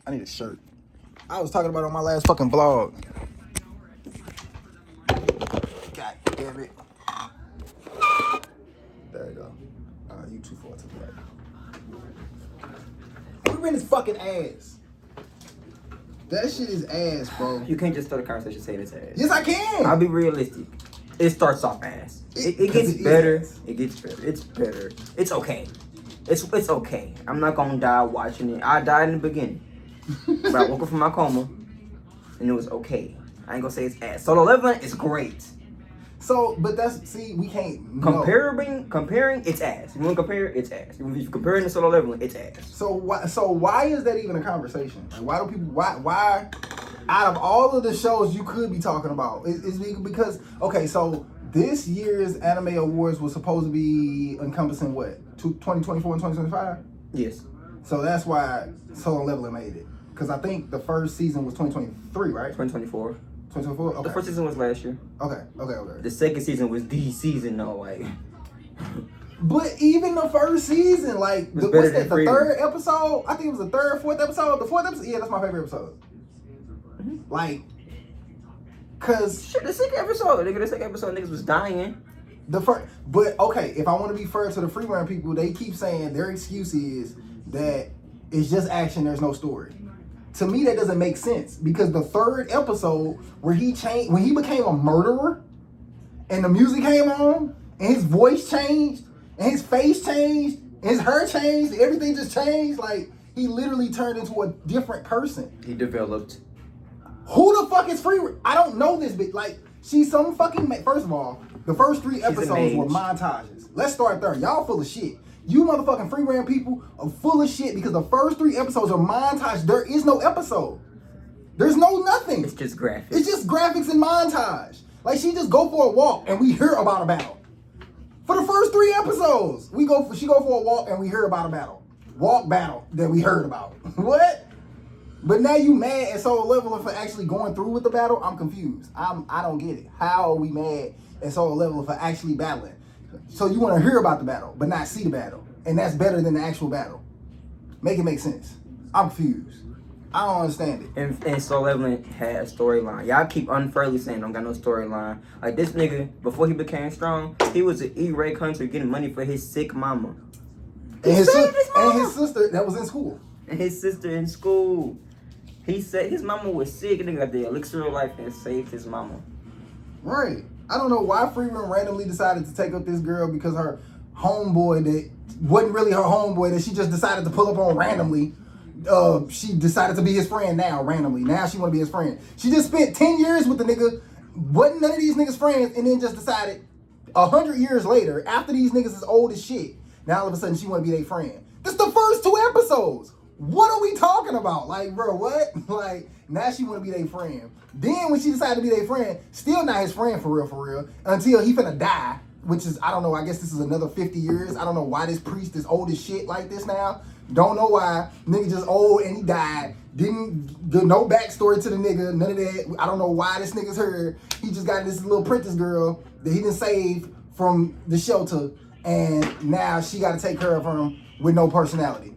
I need a shirt. I was talking about it on my last fucking vlog. God damn it. There you go. You too far to the right. We in his fucking ass. That shit is ass, bro. You can't just start a conversation saying it's ass. Yes, I can. I'll be realistic. It starts off ass. It gets better. It gets better. It's better. It's okay. It's okay. I'm not gonna die watching it. I died in the beginning. But I woke up from my coma and it was okay. I ain't gonna say it's ass. Solo Leveling is great. So, but that's, see, we can't comparing, it's ass. If you want to compare, it's ass. If you're comparing to Solo Leveling, it's ass. So why is that even a conversation? Like, why do people, why out of all of the shows you could be talking about, is because, okay, so this year's anime awards was supposed to be encompassing what, 2024 and 2025? Yes. So that's why Solo Leveling made it. Because I think the first season was 2023, right? 2024. 2024? Okay. The first season was last year. Okay. The second season was the season, though, like. But even the first season, like, what's that, the third episode? I think it was the third, fourth episode. The fourth episode, yeah, that's my favorite episode. Mm-hmm. Like, cause shit, the second episode, niggas was dying. But okay, if I want to be fair to the Frien people, they keep saying their excuse is that it's just action, there's no story. To me, that doesn't make sense because the third episode where he changed, when he became a murderer, and the music came on, and his voice changed, and his face changed, and his hair changed, and everything just changed. Like, he literally turned into a different person. He developed. Who the fuck is Frien? I don't know this bitch. Like, she's some fucking. First of all, the first 3 episodes were montages. Let's start there. Y'all full of shit. You motherfucking Frien people are full of shit because the first 3 episodes are montage. There is no episode. There's no nothing. It's just graphics. It's just graphics and montage. Like, she just go for a walk and we hear about a battle. For the first 3 episodes, she go for a walk and we hear about a battle. Walk battle that we heard about. What? But now you mad at Solo Leveling for actually going through with the battle? I'm confused. I don't get it. How are we mad at Solo Leveling for actually battling? So you want to hear about the battle, but not see the battle. And that's better than the actual battle. Make it make sense. I'm confused. I don't understand it. And Solo Leveling had a storyline. Y'all keep unfairly saying don't got no storyline. Like, this nigga, before he became strong, he was an E-Ray hunter getting money for his sick mama. And his sister that was in school. And his sister in school. He said his mama was sick, and nigga got the elixir of life and saved his mama. Right. I don't know why Frien randomly decided to take up this girl because her homeboy that wasn't really her homeboy that she just decided to pull up on randomly. She decided to be his friend now, randomly. Now she want to be his friend. She just spent 10 years with the nigga, wasn't none of these niggas friends, and then just decided 100 years later, after these niggas is old as shit, now all of a sudden she want to be their friend. This the first 2 episodes. What are we talking about? Like, bro, what? Like, now she want to be their friend. Then when she decided to be their friend, still not his friend for real, until he finna die, which is, I don't know, I guess this is another 50 years. I don't know why this priest is old as shit like this now. Don't know why. Nigga just old and he died. Didn't do no backstory to the nigga, none of that. I don't know why this nigga's here. He just got this little apprentice girl that he didn't save from the shelter, and now she got to take care of him with no personality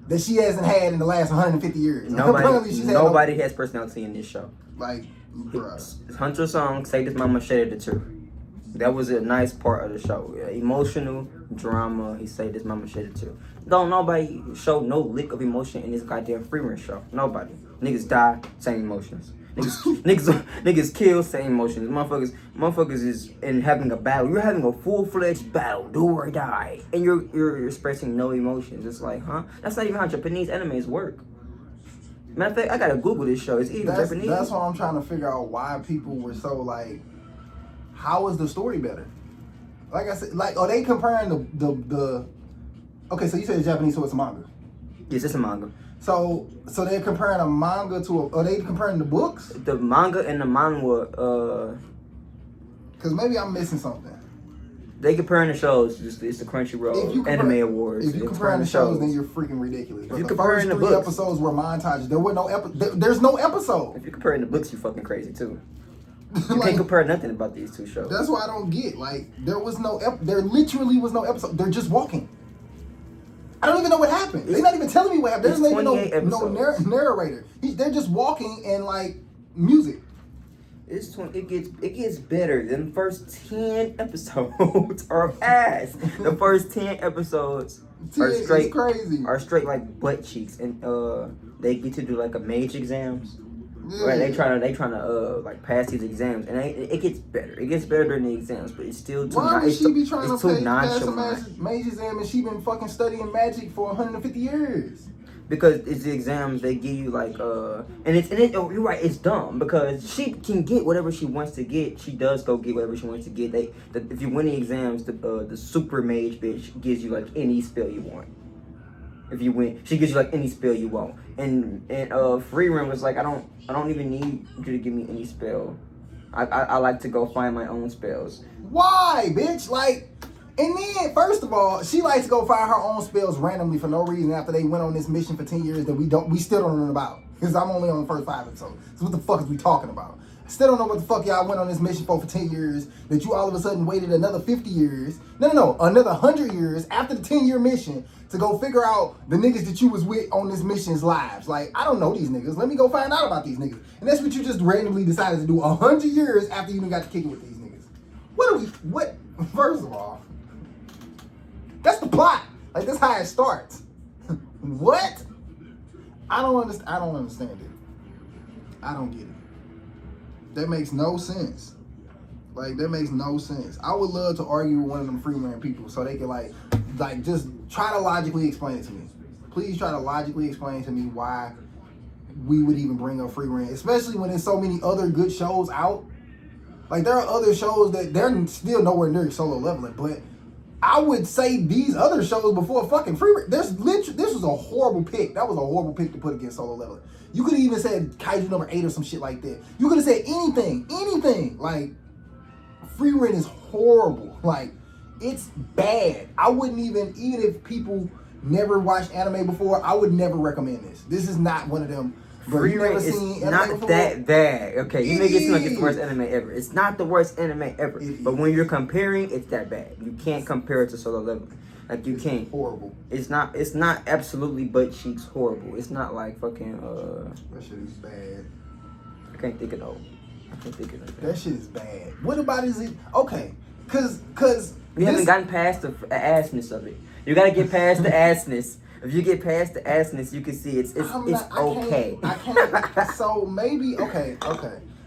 that she hasn't had in the last 150 years. Nobody has personality in this show. Like, bruh. Hunter song, Say This Mama Shedded the Truth. That was a nice part of the show. Yeah, emotional drama. He said this mama shedded the truth. Don't nobody show no lick of emotion in this goddamn Frien show. Nobody. Niggas die, same emotions. Niggas kill, same emotions. Motherfuckers is in having a battle. You're having a full-fledged battle, do or die, and you're expressing no emotions. It's like, huh? That's not even how Japanese animes work. Matter of fact, I gotta Google this show. It's even Japanese. That's why I'm trying to figure out why people were so like, how is the story better? Like I said, like, are they comparing the okay, so you said it's Japanese, so it's a manga. Yes, it's a manga. So they're comparing a manga to are they comparing the books? The manga and the manhwa, because maybe I'm missing something. They comparing the shows. It's the Crunchyroll Anime Awards. If you comparing the shows, then you're freaking ridiculous. If you comparing the books, 3 episodes were montages. There were no there's no episode. If you're comparing the books, you're fucking crazy too. You can't compare nothing about these 2 shows. That's why I don't get. Like, there literally was no episode. They're just walking. I don't even know what happened. They're not even telling me what happened. There's not even no narrator. They're just walking and like music. It gets better. Than the first 10 episodes are ass. The first 10 episodes are straight crazy. Are straight like butt cheeks, and they get to do like a mage exams. Yeah. Right, they trying to like pass these exams, and it gets better. It gets better during the exams, but it's still too. Why would she be trying to pass a mage exam and she been fucking studying magic for 150 years? Because it's the exams they give you like you're right, it's dumb because she can get whatever she wants to get. She does go get whatever she wants to get. If you win the exams, the super mage bitch gives you like any spell you want. If you win, she gives you like any spell you want. And Frien was like, I don't even need you to give me any spell. I like to go find my own spells. Why, bitch? Like, and then first of all, she likes to go find her own spells randomly for no reason after they went on this mission for 10 years that we still don't know about. Because I'm only on the first 5 episodes. So what the fuck is we talking about? I still don't know what the fuck y'all went on this mission for 10 years that you all of a sudden waited another 50 years. No, another 100 years after the 10-year mission to go figure out the niggas that you was with on this mission's lives. Like, I don't know these niggas. Let me go find out about these niggas. And that's what you just randomly decided to do 100 years after you even got to kick it with these niggas. What? First of all, that's the plot. Like, that's how it starts. What? I don't understand it. I don't get it. That makes no sense. Like, that makes no sense. I would love to argue with one of them Frien people so they could like just try to logically explain it to me. Please try to logically explain to me why we would even bring up Frien, especially when there's so many other good shows out. Like, there are other shows that they're still nowhere near Solo Leveling, but I would say these other shows before fucking Frien. This was a horrible pick. That was a horrible pick to put against Solo Leveling. You could have even said Kaiju number 8 or some shit like that. You could have said anything. Like, Frien is horrible. Like, it's bad. I wouldn't even if people never watched anime before, I would never recommend this. This is not one of them. Frien is not that bad. Okay, you make it seem like it's the worst anime ever. It's not the worst anime ever. But when you're comparing, it's that bad. You can't compare it to Solo Leveling. Like, you can't. Horrible. It's not absolutely butt cheeks horrible. It's not like fucking that shit is bad. I can't think of that shit is bad. What about is it? Okay, cause we haven't gotten past the assness of it. You gotta get past the assness. If you get past the assness, you can see it's okay. I can't. So maybe okay.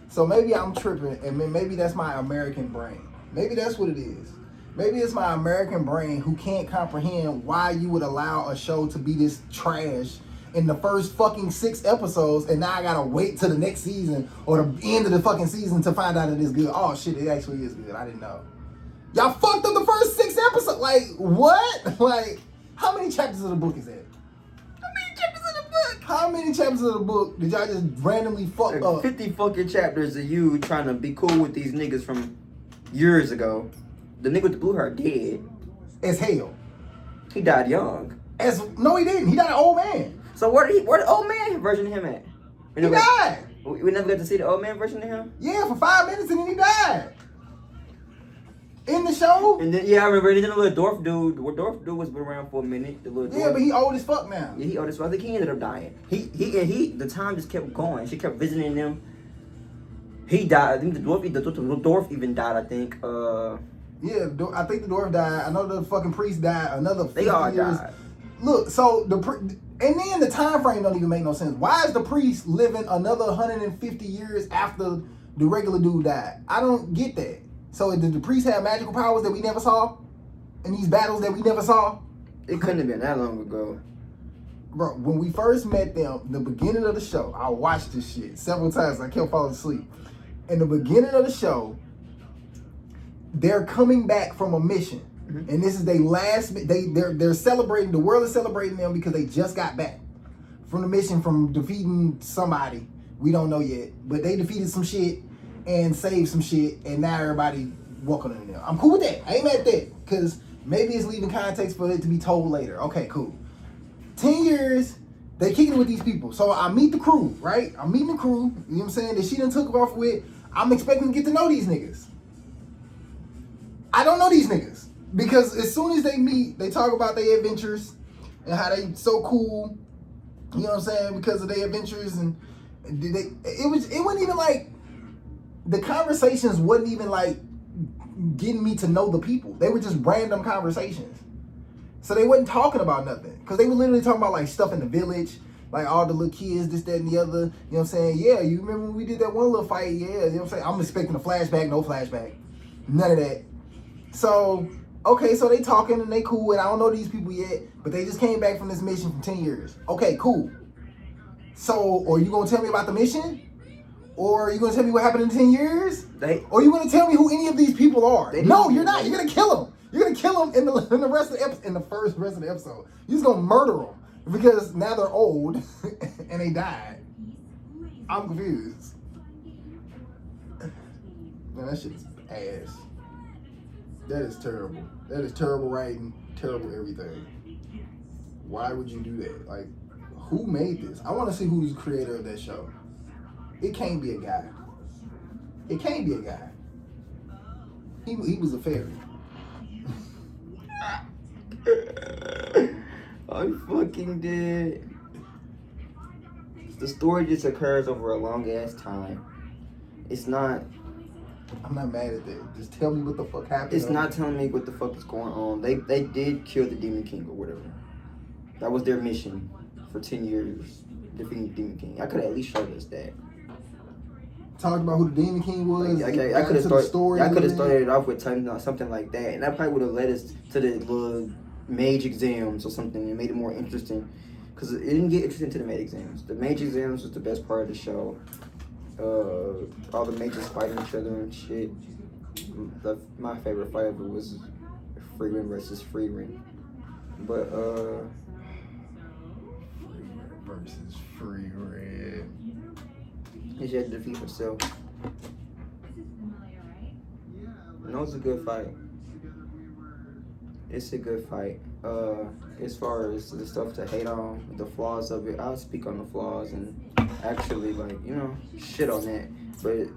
So maybe I'm tripping, and maybe that's my American brain. Maybe that's what it is. Maybe it's my American brain who can't comprehend why you would allow a show to be this trash in the first fucking 6 episodes, and now I gotta wait till the next season or the end of the fucking season to find out it is good. Oh shit, it actually is good. I didn't know. Y'all fucked up the first 6 episodes. Like, what? Like, how many chapters of the book is that? How many chapters of the book did y'all just randomly fuck up? 50 fucking chapters of you trying to be cool with these niggas from years ago. The nigga with the blue hair dead. As hell. He died young. No, he didn't. He died an old man. So where the old man version of him at? He died. We never got to see the old man version of him? Yeah, for 5 minutes and then he died. In the show? And then, yeah, I remember. And then the little dwarf dude was around for a minute. The little dwarf. Yeah, but he old as fuck now. Yeah, he old as fuck. I think he ended up dying. The time just kept going. She kept visiting them. He died. I think the dwarf even died, I think. Yeah, I think the dwarf died. I know the fucking priest died. Another 50 They all years. died. Look, so and then the time frame don't even make no sense. Why is the priest living another 150 years after the regular dude died? I don't get that. So did the priest have magical powers that we never saw in these battles that we never saw? It couldn't have been that long ago. Bro, when we first met them, the beginning of the show, I watched this shit several times. I kept falling asleep. In the beginning of the show, they're coming back from a mission. Mm-hmm. And this is their last, they're celebrating, the world is celebrating them because they just got back from the mission from defeating somebody. We don't know yet. But they defeated some shit and saved some shit, and now everybody welcoming them. I'm cool with that. I ain't mad at that, because maybe it's leaving context for it to be told later. Okay, cool. 10 years, they kicking it with these people. So I meet the crew, right? I'm meeting the crew, you know what I'm saying, that she done took off with. I'm expecting to get to know these niggas. I don't know these niggas. Because as soon as they meet, they talk about their adventures. and how they so cool. You know what I'm saying? Because of their adventures and it wasn't even like the conversations wasn't even like getting me to know the people. They were just random conversations. So they wasn't talking about nothing. Because they were literally talking about like stuff in the village, like all the little kids, this, that, and the other. You know what I'm saying? Yeah, you remember when we did that one little fight? Yeah, you know what I'm saying? I'm expecting a flashback, no flashback. None of that. So, okay, so they talking and they cool, and I don't know these people yet, but they just came back from this mission from 10 years. Okay, cool. So, are you going to tell me about the mission? Or are you going to tell me what happened in 10 years? Or are you going to tell me who any of these people are? No, you're not. You're going to kill them. You're going to kill them in the rest of the episode, in the first rest of the episode. You're just going to murder them because now they're old and they died. I'm confused. Man, that shit is ass. That is terrible. That is terrible writing, terrible everything. Why would you do that? Like, who made this? I want to see who's the creator of that show. It can't be a guy. It can't be a guy. He was a fairy. I'm fucking dead. The story just occurs over a long ass time. It's not. I'm not mad at that. Just tell me what the fuck happened. It's not telling me what the fuck is going on. They did kill the Demon King or whatever. That was their mission for 10 years. Defeating the Demon King. I could at least show us that. Talked about who the Demon King was. I could have started it off with something like that, and that probably would have led us to the little mage exams or something and made it more interesting. Because it didn't get interesting to the mage exams. The mage exams was the best part of the show. All the mages fighting each other and shit. My favorite fight ever was Frien versus Frien. But versus Frien. She had to defeat herself. And that was a good fight. It's a good fight. As far as the stuff to hate on, the flaws of it, I'll speak on the flaws and actually, like, you know, shit on that. But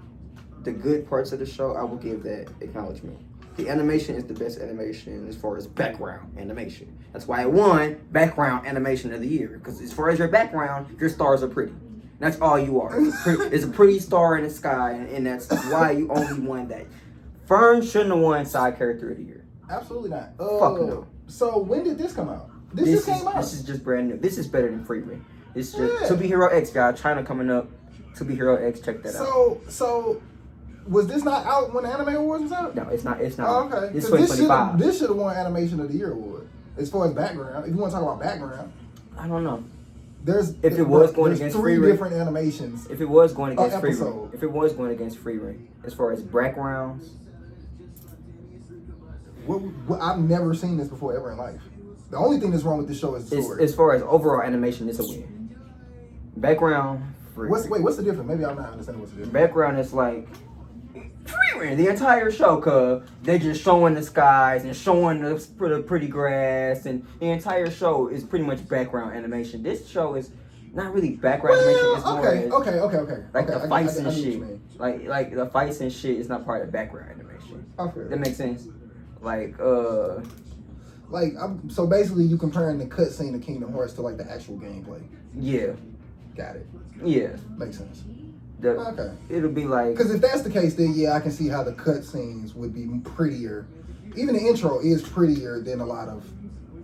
the good parts of the show, I will give that acknowledgement. The animation is the best animation as far as background animation. That's why it won Background Animation of the Year. Because as far as your background, your stars are pretty. That's all you are. It's a pretty star in the sky, and that's why you only won that. Fern shouldn't have won Side Character of the Year. Absolutely not. Fuck no. So when did this come out? This just came out. This is just brand new. This is better than Frien. It's just To Be Hero X, guys. China coming up. To Be Hero X, check that out. So was this not out when the Anime Awards was out? No, it's not. It's not. Oh, okay. It's 2025. This should have won Animation of the Year award as far as background. If you want to talk about background, I don't know. There's three different animations. If it was going against episode. Frien, as far as backgrounds, I've never seen this before ever in life. The only thing that's wrong with this show is the story. As far as overall animation, it's a win. Background, Frien. What's the difference? Maybe I'm not understanding what's the difference. Background is like Frien, the entire show, cause they're just showing the skies and showing the pretty grass, and the entire show is pretty much background animation. This show is not really background animation. It's more okay. Like the fights and shit. Like the fights and shit is not part of background animation. Okay. That makes sense. So basically you comparing the cutscene of Kingdom Hearts to like the actual gameplay. Yeah. Got it. Yeah. Makes sense. Okay. It'll be like, because if that's the case, then yeah, I can see how the cutscenes would be prettier. Even the intro is prettier than a lot of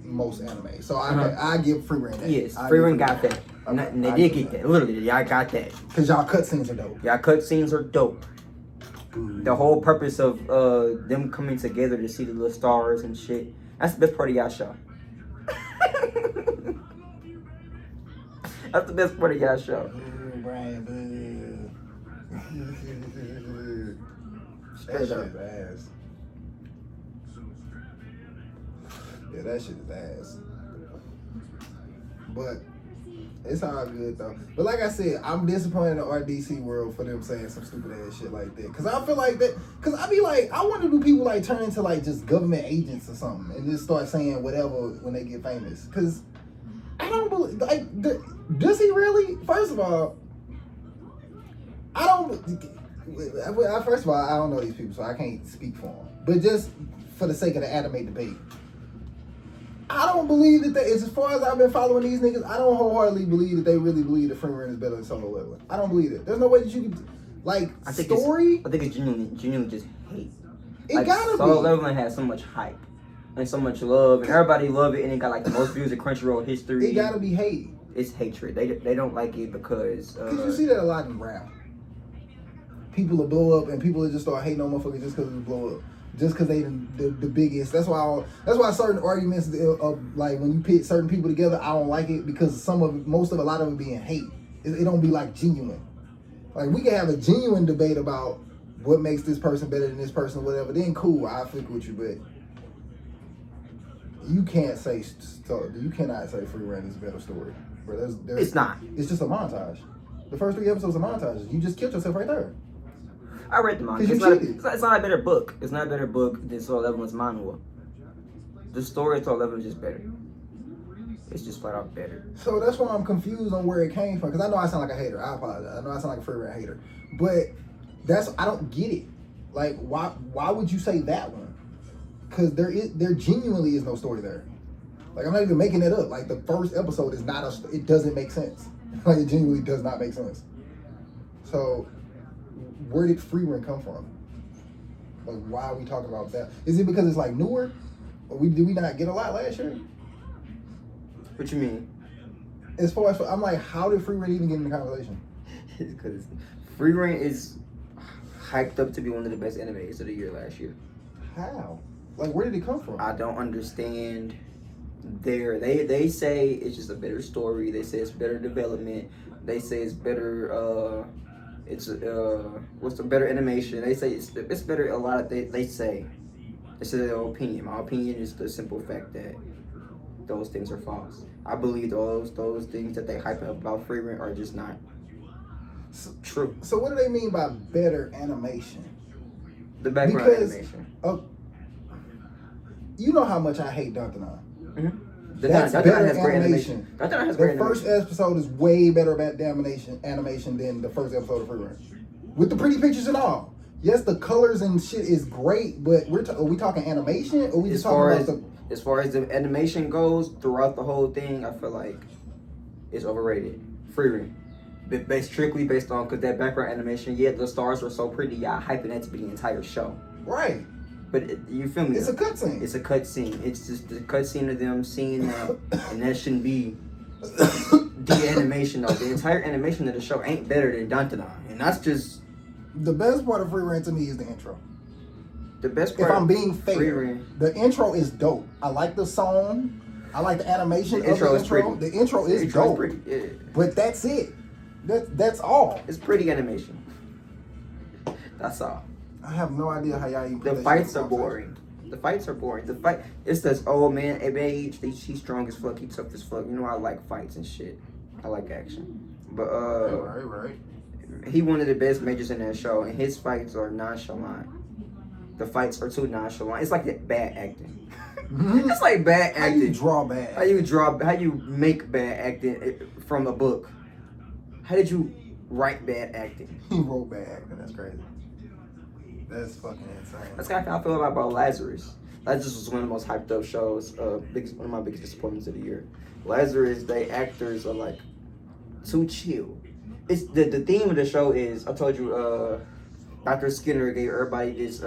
most anime. So I give Frien that. Yes, Frien got that. Okay. And they did get that. Literally, y'all got that. Because y'all cutscenes are dope. Y'all cutscenes are dope. The whole purpose of them coming together to see the little stars and shit. That's the best part of y'all show. That's the best part of y'all show. That shit is ass. Yeah, that shit is ass. But it's all good though. But like I said, I'm disappointed in the RDC world for them saying some stupid ass shit like that. Cause I feel like that. Cause I be like, I wonder do people like turn into like just government agents or something and just start saying whatever when they get famous. Cause I don't believe does he really? First of all, I don't. First of all, I don't know these people, so I can't speak for them. But just for the sake of the anime debate, I don't believe that as far as I've been following these niggas, I don't wholeheartedly believe that they really believe that Frien is better than Solo Leveling. I don't believe it. There's no way that you can, like, I think story. I think it's genuinely just hate. It like, gotta Solo be. Leveling has so much hype and so much love, and everybody love it, and it got like the most views in Crunchyroll history. It gotta be hate. It's hatred. They don't like it because. Cause you see that a lot in rap. People will blow up, and people will just start hating on motherfuckers just because they blow up. Just because they the biggest. That's why certain arguments of like when you pit certain people together, I don't like it because a lot of it being hate. It don't be like genuine. Like we can have a genuine debate about what makes this person better than this person, or whatever. Then cool, I flick with you, but you cannot say Frien is a better story. But it's not. It's just a montage. The first 3 episodes are montages. You just killed yourself right there. I read the manga. It's not a better book. It's not a better book than Solo Leveling's manhwa. The story of Solo Leveling is just better. It's just flat out better. So that's why I'm confused on where it came from. Because I know I sound like a hater. I apologize. I know I sound like a Frien hater. But I don't get it. Like, why would you say that one? Because there genuinely is no story there. Like, I'm not even making it up. Like, the first episode is it doesn't make sense. Like, it genuinely does not make sense. So, where did Frien come from? Like, why are we talking about that? Is it because it's, like, newer? Or did we not get a lot last year? What you mean? As far as, I'm like, how did Frien even get in the conversation? Because Frien is hyped up to be one of the best animes of the year last year. How? Like, where did it come from? I don't understand. They say it's just a better story. They say it's better development. They say it's better. What's the better animation? They say it's better. A lot of they say. This is their opinion. My opinion is the simple fact that those things are false. I believe those things that they hype up about Frien are just not true. So what do they mean by better animation? The background animation. You know how much I hate Dantanon. Mm-hmm. That's better animation. The first episode is way better about animation than the first episode of Frien. With the pretty pictures and all. Yes, the colors and shit is great, but are we talking animation or we just talking about as far as the animation goes throughout the whole thing, I feel like it's overrated. Frien. Strictly based on because that background animation, the stars were so pretty, hyping that to be the entire show. Right. But you feel me? It's a cutscene. It's a cutscene. It's just the cutscene of them seeing that, and that shouldn't be the animation though. The entire animation of the show ain't better than Dantanon, and that's just the best part of Frien to me is the intro. The best part. If I'm being fair, Frien, the intro is dope. I like the song. I like the animation of the intro. The intro is dope. Pretty, yeah. But that's it. That's all. It's pretty animation. That's all. I have no idea how y'all even. The fights are boring. The fights are boring. It's this old man at age. He's strong as fuck. He's tough as fuck. You know I like fights and shit. I like action. But right. He one of the best majors in that show, and his fights are nonchalant. The fights are too nonchalant. It's like that bad acting. It's like bad acting. How you draw bad? How you make bad acting from a book? How did you write bad acting? He wrote bad acting. That's crazy. That's fucking insane. That's kind of how I feel about Lazarus. Lazarus was one of the most hyped up shows. One of my biggest disappointments of the year. Lazarus, they actors are like too chill. It's the theme of the show is, I told you, Dr. Skinner gave everybody this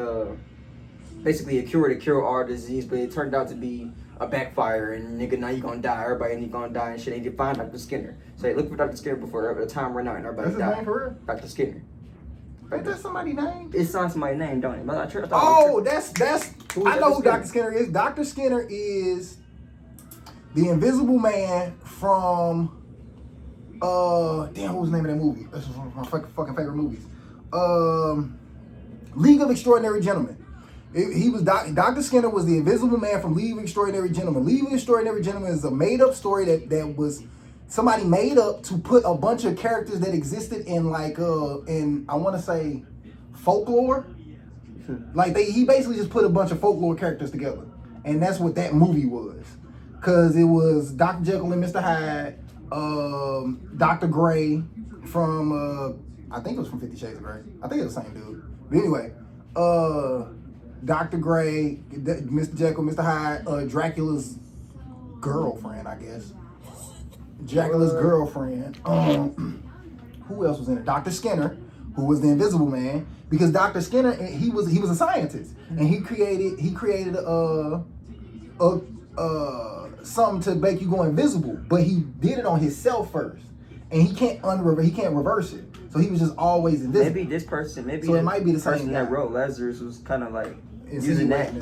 basically a cure to cure all disease, but it turned out to be a backfire, and nigga, now you gonna die. Everybody and you gonna die and shit. And they find Dr. Skinner. So they look for Dr. Skinner before the time run out and everybody died. That's his name for real? Dr. Skinner. Ain't that somebody's name? It's on somebody's name, don't it? But I that's. I know who Dr. Skinner is. Dr. Skinner is the Invisible Man from. Damn, what was the name of that movie? That's one of my fucking favorite movies. League of Extraordinary Gentlemen. He was Dr. Skinner was the Invisible Man from League of Extraordinary Gentlemen. League of Extraordinary Gentlemen is a made-up story that was somebody made up to put a bunch of characters that existed in in I want to say folklore. Like he basically just put a bunch of folklore characters together, and that's what that movie was. Cause it was Dr. Jekyll and Mr. Hyde, Dr. Gray from I think it was from 50 Shades of Grey. I think it was the same dude. But anyway, Dr. Gray, Mr. Jekyll, Mr. Hyde, Dracula's girlfriend, I guess. Dracula's girlfriend. Who else was in it? Dr. Skinner, who was the Invisible Man, because Dr. Skinner, he was a scientist, and he created something to make you go invisible, but he did it on himself first, and he can't reverse it. So he was just always invisible. Maybe this person, so it might be the person same that guy. wrote Lazarus was kind of like using that,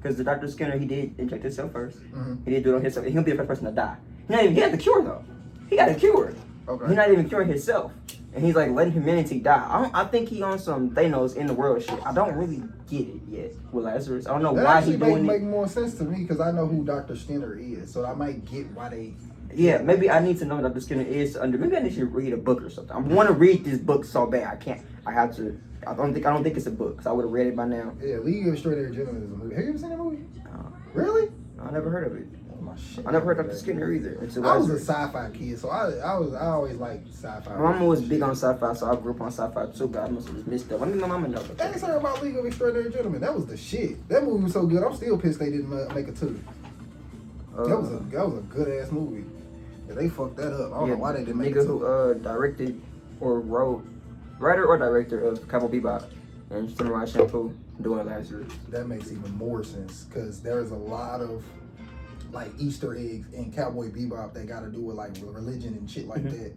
because the Dr. Skinner, he did inject himself first. Mm-hmm. He did do it on himself. He'll be the first person to die. He had the cure though. He got a cure. Okay. He's not even curing himself, and he's like letting humanity die. I think he on some Thanos in the world shit. I don't really get it yet with Lazarus. I don't know why he's doing it. That make more sense to me because I know who Dr. Skinner is, so I might get why they. Yeah, maybe I need to know what Dr. Skinner is maybe I need to read a book or something. I want to read this book so bad. I can't. I have to. I don't think it's a book because I would have read it by now. Yeah, League of Extraordinary Gentlemen is a movie. Have you ever seen that movie? Really? I never heard of it. Oh my shit! I never heard of Dr. Skinner either. I was a sci-fi kid, so I always liked sci-fi. My mama was big on sci-fi, so I grew up on sci-fi too. But I must have just missed that. Let me my mama know. I ain't heard about League of Extraordinary Gentlemen. That was the shit. That movie was so good. I'm still pissed they didn't make a 2. That was a good ass movie. Yeah, they fucked that up. I don't know why they didn't make it. Nigga who directed or wrote, writer or director of Cowboy Bebop and Samurai Champloo doing Lazarus. That makes even more sense because there's a lot of like Easter eggs in Cowboy Bebop that got to do with like religion and shit like that.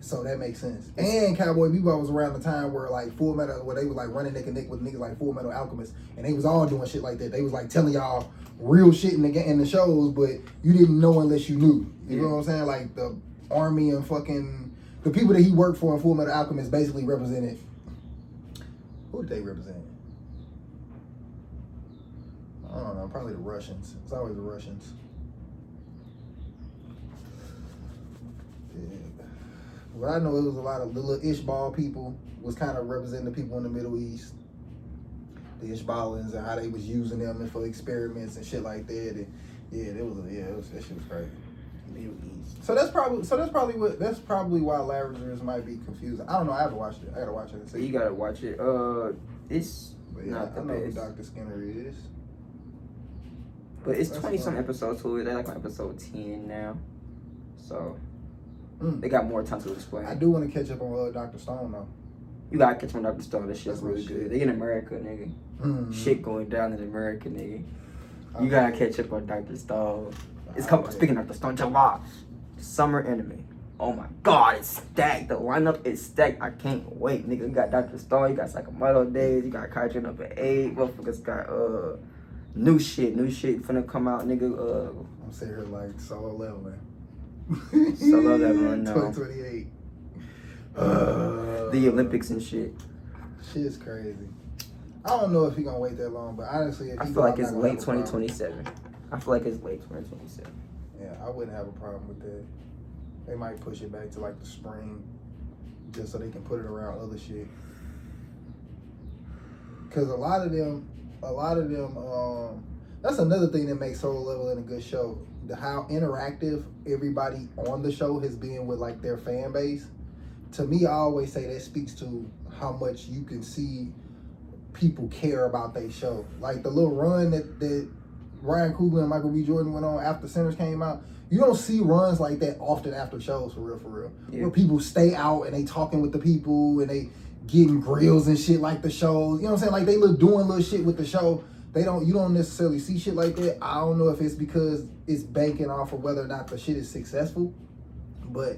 So that makes sense. And Cowboy Bebop was around the time where like Full Metal, where they was like running neck and neck with niggas like Full Metal Alchemist, and they was all doing shit like that. They was like telling y'all real shit in the shows, but you didn't know unless you knew. You know what I'm saying? Like the army and fucking the people that he worked for in Full Metal Alchemist basically represented. Who did they represent? I don't know. Probably the Russians. It's always the Russians. Yeah. But I know it was a lot of the little Ishbal people was kind of representing the people in the Middle East. The Ishbalans and how they was using them for experiments and shit like that. And that shit was crazy. Middle East. So that's probably why Lazarus might be confusing. I don't know. I haven't watched it. I gotta watch it and see. You gotta watch it. It's not the best. I know who Dr. Skinner is. But it's 20-some episodes to it. They're like on episode 10 now. So they got more time to explain. I do want to catch up on Dr. Stone though. You gotta catch up on Dr. Stone. That shit's really good. They in America, nigga. Shit going down in America, nigga. You gotta catch up on Dr. Stone. It's coming. Speaking of Dr. Stone, July, Summer Enemy. Oh my God, it's stacked. The lineup is stacked. I can't wait, nigga. You got Dr. Stone. You got Sakamoto Days. You got Kaijin up at 8. Motherfuckers got new shit finna come out, nigga. I'm sitting here like Solo Leveling. Solo Leveling, no. 2028. The Olympics and shit. Shit's crazy. I don't know if he gonna wait that long, but honestly, if I feel like it's late 2027. I feel like it's late 2027. Yeah, I wouldn't have a problem with that. They might push it back to like the spring, just so they can put it around other shit. Cause a lot of them, that's another thing that makes Solo Leveling a good show. How interactive everybody on the show has been with like their fan base. To me, I always say that speaks to how much you can see people care about their show. Like the little run that Ryan Coogler and Michael B. Jordan went on after Sinners came out. You don't see runs like that often after shows, for real. Yeah. Where people stay out and they talking with the people and they getting grills and shit like the shows. You know what I'm saying? Like they doing little shit with the show. You don't necessarily see shit like that. I don't know if it's because it's banking off of whether or not the shit is successful, but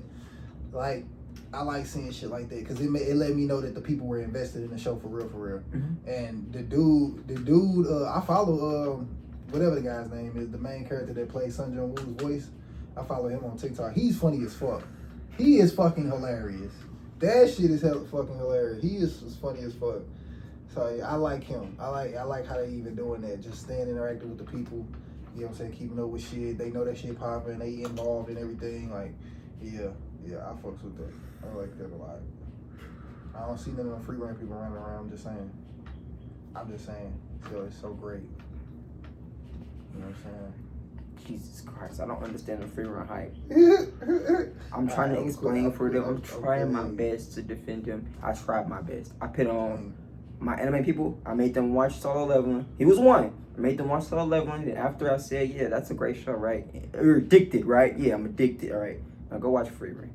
like I like seeing shit like that because it let me know that the people were invested in the show for real. Mm-hmm. And the dude, I follow whatever the guy's name is, the main character that plays Sun Jung Woo's voice. I follow him on TikTok. He's funny as fuck. He is fucking hilarious. That shit is fucking hilarious. He is funny as fuck. So yeah, I like him. I like how they even doing that. Just staying interactive with the people. You know what I'm saying? Keeping up with shit. They know that shit popping. They involved in everything. Like, yeah, I fucks with that. I like that a lot. I don't see none of them free range people running around. I'm just saying. So it's so great. You know what I'm saying? Jesus Christ, I don't understand the free run hype. I'm trying to explain for them. I'm trying my best to defend them. I tried my best. I put on my anime people, I made them watch Solo Leveling. He was one. I made them watch Solo Leveling. And after I said, yeah, that's a great show, right? You're addicted, right? Yeah, I'm addicted, all right. Now go watch Frien.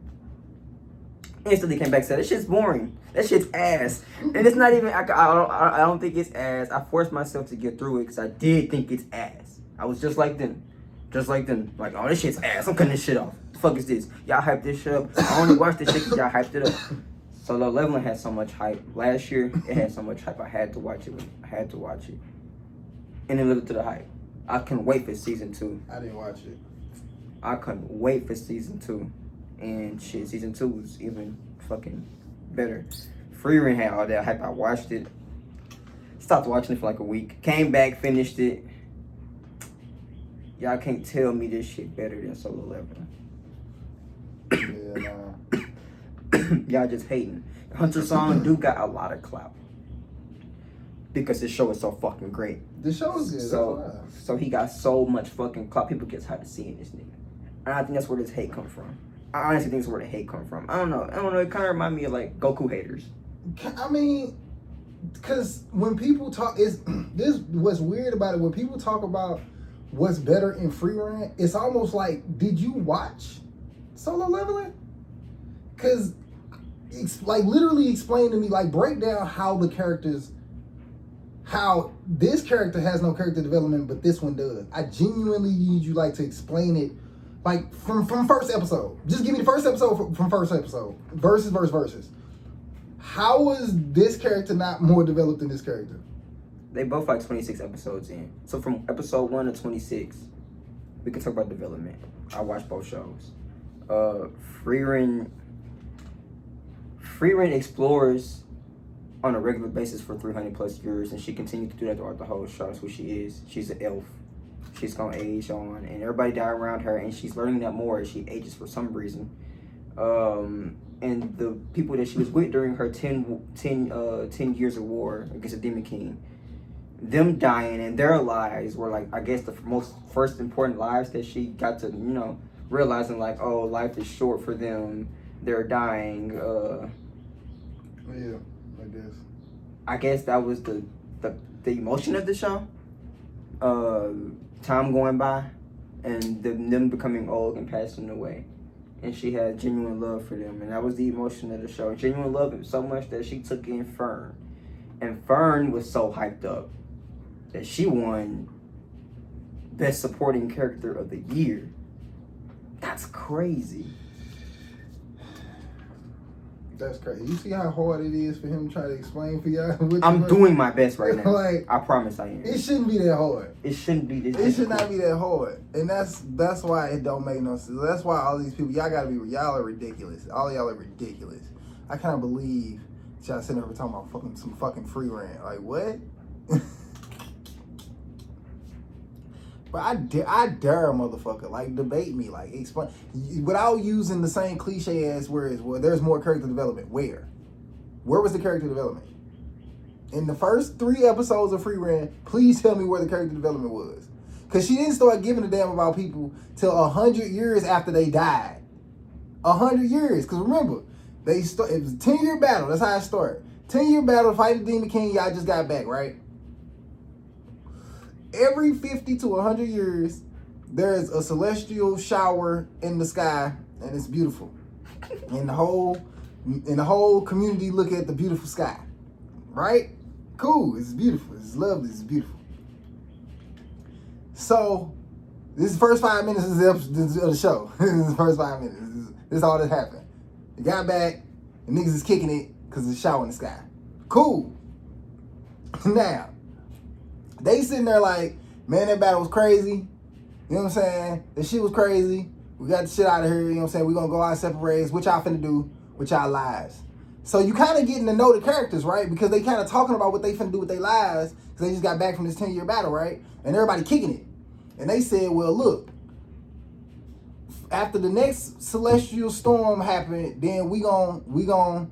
Instantly came back and said, that shit's boring. That shit's ass. And it's not even, I don't think it's ass. I forced myself to get through it because I did think it's ass. I was just like them. Just like them. Like, oh, this shit's ass. I'm cutting this shit off. The fuck is this? Y'all hyped this shit up. I only watched this shit because y'all hyped it up. Solo Leveling had so much hype. Last year, it had so much hype. I had to watch it. I had to watch it. And it lived up to the hype. I couldn't wait for season 2. I didn't watch it. I couldn't wait for season 2. And shit, season 2 was even fucking better. Frien had all that hype. I watched it. Stopped watching it for like a week. Came back, finished it. Y'all can't tell me this shit better than Solo Leveling. Yeah, nah. Y'all just hating. Hunter Song do got a lot of clout because this show is so fucking great. The show is good. So he got so much fucking clout. People get tired of seeing this nigga, and I think that's where this hate come from. I honestly think that's where the hate come from. I don't know. It kind of remind me of like Goku haters. I mean, because when people talk, this what's weird about it. When people talk about what's better in Frien, it's almost like, did you watch Solo Leveling? Because like literally explain to me, like break down how the characters, how this character has no character development, but this one does. I genuinely need you like to explain it, like from first episode. Just give me the first episode from first episode. Versus. How was this character not more developed than this character? They both like 26 episodes in. So from episode 1 to 26, we can talk about development. I watched both shows. Frien explores on a regular basis for 300 plus years, and she continues to do that throughout the whole show. That's who she is. She's an elf. She's gonna age on, and everybody die around her, and she's learning that more as she ages for some reason. And the people that she was with during her 10 years of war against the Demon King, them dying and their lives were like, I guess, the first important lives that she got to, realizing like, oh, life is short for them. They're dying. Yeah, I guess. I guess that was the emotion of the show. Time going by, and them becoming old and passing away, and she had genuine love for them, and that was the emotion of the show. Genuine love so much that she took in Fern, and Fern was so hyped up that she won Best Supporting Character of the Year. That's crazy. That's crazy. You see how hard it is for him to try to explain for y'all? I'm doing my best right now. Like, I promise I am. It shouldn't be that hard. It shouldn't be this. It should not be that hard, and that's why it don't make no sense. That's why all these people, y'all are ridiculous. All of y'all are ridiculous. I can't believe y'all sitting there talking about some fucking Frien. Like what? But I dare a motherfucker, like, debate me, like, explain, without using the same cliche ass words, well, there's more character development. Where was the character development? In the first 3 episodes of Frien, please tell me where the character development was. Because she didn't start giving a damn about people till 100 years after they died. 100 years, because remember, it was a 10-year battle, that's how it started. 10-year battle, fighting the Demon King, y'all just got back, right? Every 50 to 100 years, there's a celestial shower in the sky, and it's beautiful. And the whole community look at the beautiful sky, right? Cool, it's beautiful, it's lovely, it's beautiful. So, this is the first 5 minutes of the show. This is the first 5 minutes. This is all that happened. They got back, the niggas is kicking it because there's a shower in the sky. Cool. Now, they sitting there like, man, that battle was crazy. You know what I'm saying? That shit was crazy. We got the shit out of here. You know what I'm saying? We gonna go our separate ways. What y'all finna do with y'all lives? So you kind of getting to know the characters, right? Because they kind of talking about what they finna do with their lives. Because they just got back from this 10-year battle, right? And everybody kicking it. And they said, well, look, after the next celestial storm happened, then we gon'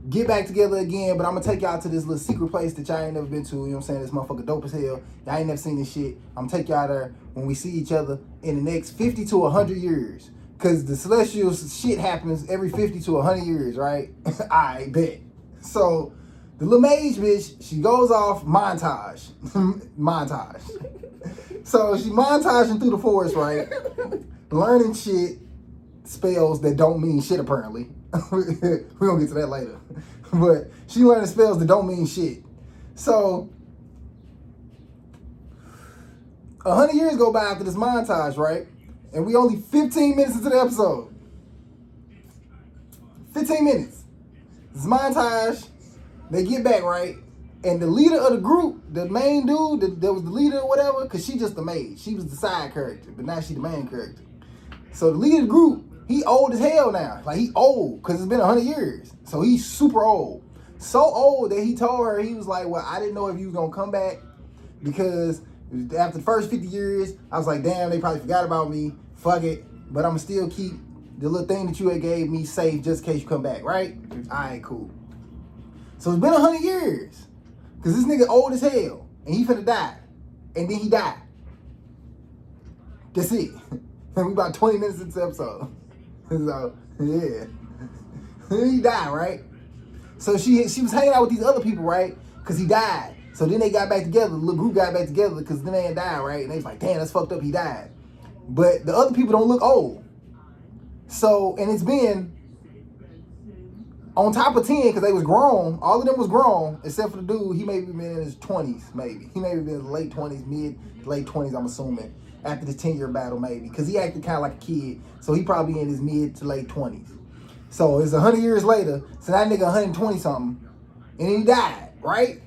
get back together again, but I'm gonna take y'all to this little secret place that y'all ain't never been to. You know what I'm saying? This motherfucker dope as hell. Y'all ain't never seen this shit. I'm gonna take y'all there when we see each other in the next 50 to 100 years. Cause the celestial shit happens every 50 to 100 years, right? I bet. So The little mage bitch, she goes off montage. Montage. So she montaging through the forest, right? Learning shit, spells that don't mean shit apparently. We're gonna get to that later. But she learning spells that don't mean shit. So 100 years go by after this montage, right? And we only 15 minutes into the episode. 15 minutes. This montage, they get back, right? And the leader of the group, the main dude that was the leader or whatever, because she just the maid. She was the side character, but now she the main character. So the leader of the group, he old as hell now. Like, he old, because it's been 100 years. So he's super old. So old that he told her, he was like, well, I didn't know if you was going to come back, because after the first 50 years, I was like, damn, they probably forgot about me. Fuck it. But I'm going to still keep the little thing that you had gave me safe just in case you come back, right? All right, cool. So it's been 100 years. Because this nigga old as hell. And he finna die. And then he died. That's it. And we about 20 minutes into the episode. So, yeah. He died, right? So she was hanging out with these other people, right? Because he died. So then they got back together. The little group got back together because the man died, right? And they was like, damn, that's fucked up. He died. But the other people don't look old. So, and it's been on top of 10 because they was grown. All of them was grown except for the dude. He maybe been in his 20s, maybe. He maybe been in the late 20s, late 20s, I'm assuming. After this 10-year battle, maybe. Because he acted kind of like a kid. So he probably in his mid to late 20s. So it's 100 years later. So that nigga 120 something. And then he died, right?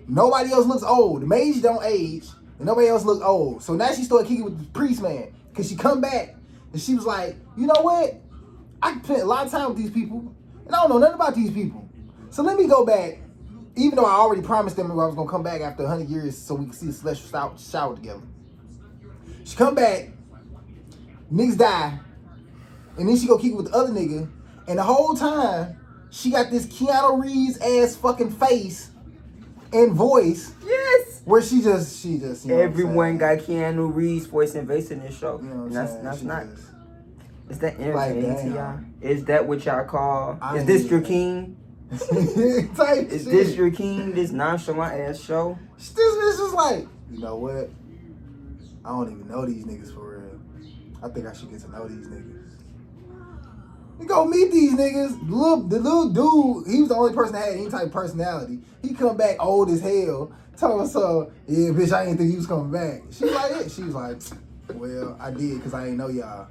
Nobody else looks old. The mage don't age. And nobody else looks old. So now she started kicking with the priest man. Because she come back. And she was like, you know what? I spent a lot of time with these people. And I don't know nothing about these people. So let me go back. Even though I already promised them I was going to come back after 100 years so we can see the celestial shower together. She come back. Niggas die. And then she go kick with the other nigga. And the whole time, she got this Keanu Reeves ass fucking face and voice. Yes. Where she just you know everyone got Keanu Reeves voice and face in this show. You know what and that's not. Is that like, entertaining to y'all? Is that what y'all call? Is this your king? Is this your king? This nonchalant ass show? This bitch was like, you know what? I don't even know these niggas for real. I think I should get to know these niggas. You go meet these niggas. The little dude, he was the only person that had any type of personality. He come back old as hell. Tell her so, yeah, bitch, I didn't think he was coming back. She was like, yeah. She was like, well, I did because I ain't know y'all.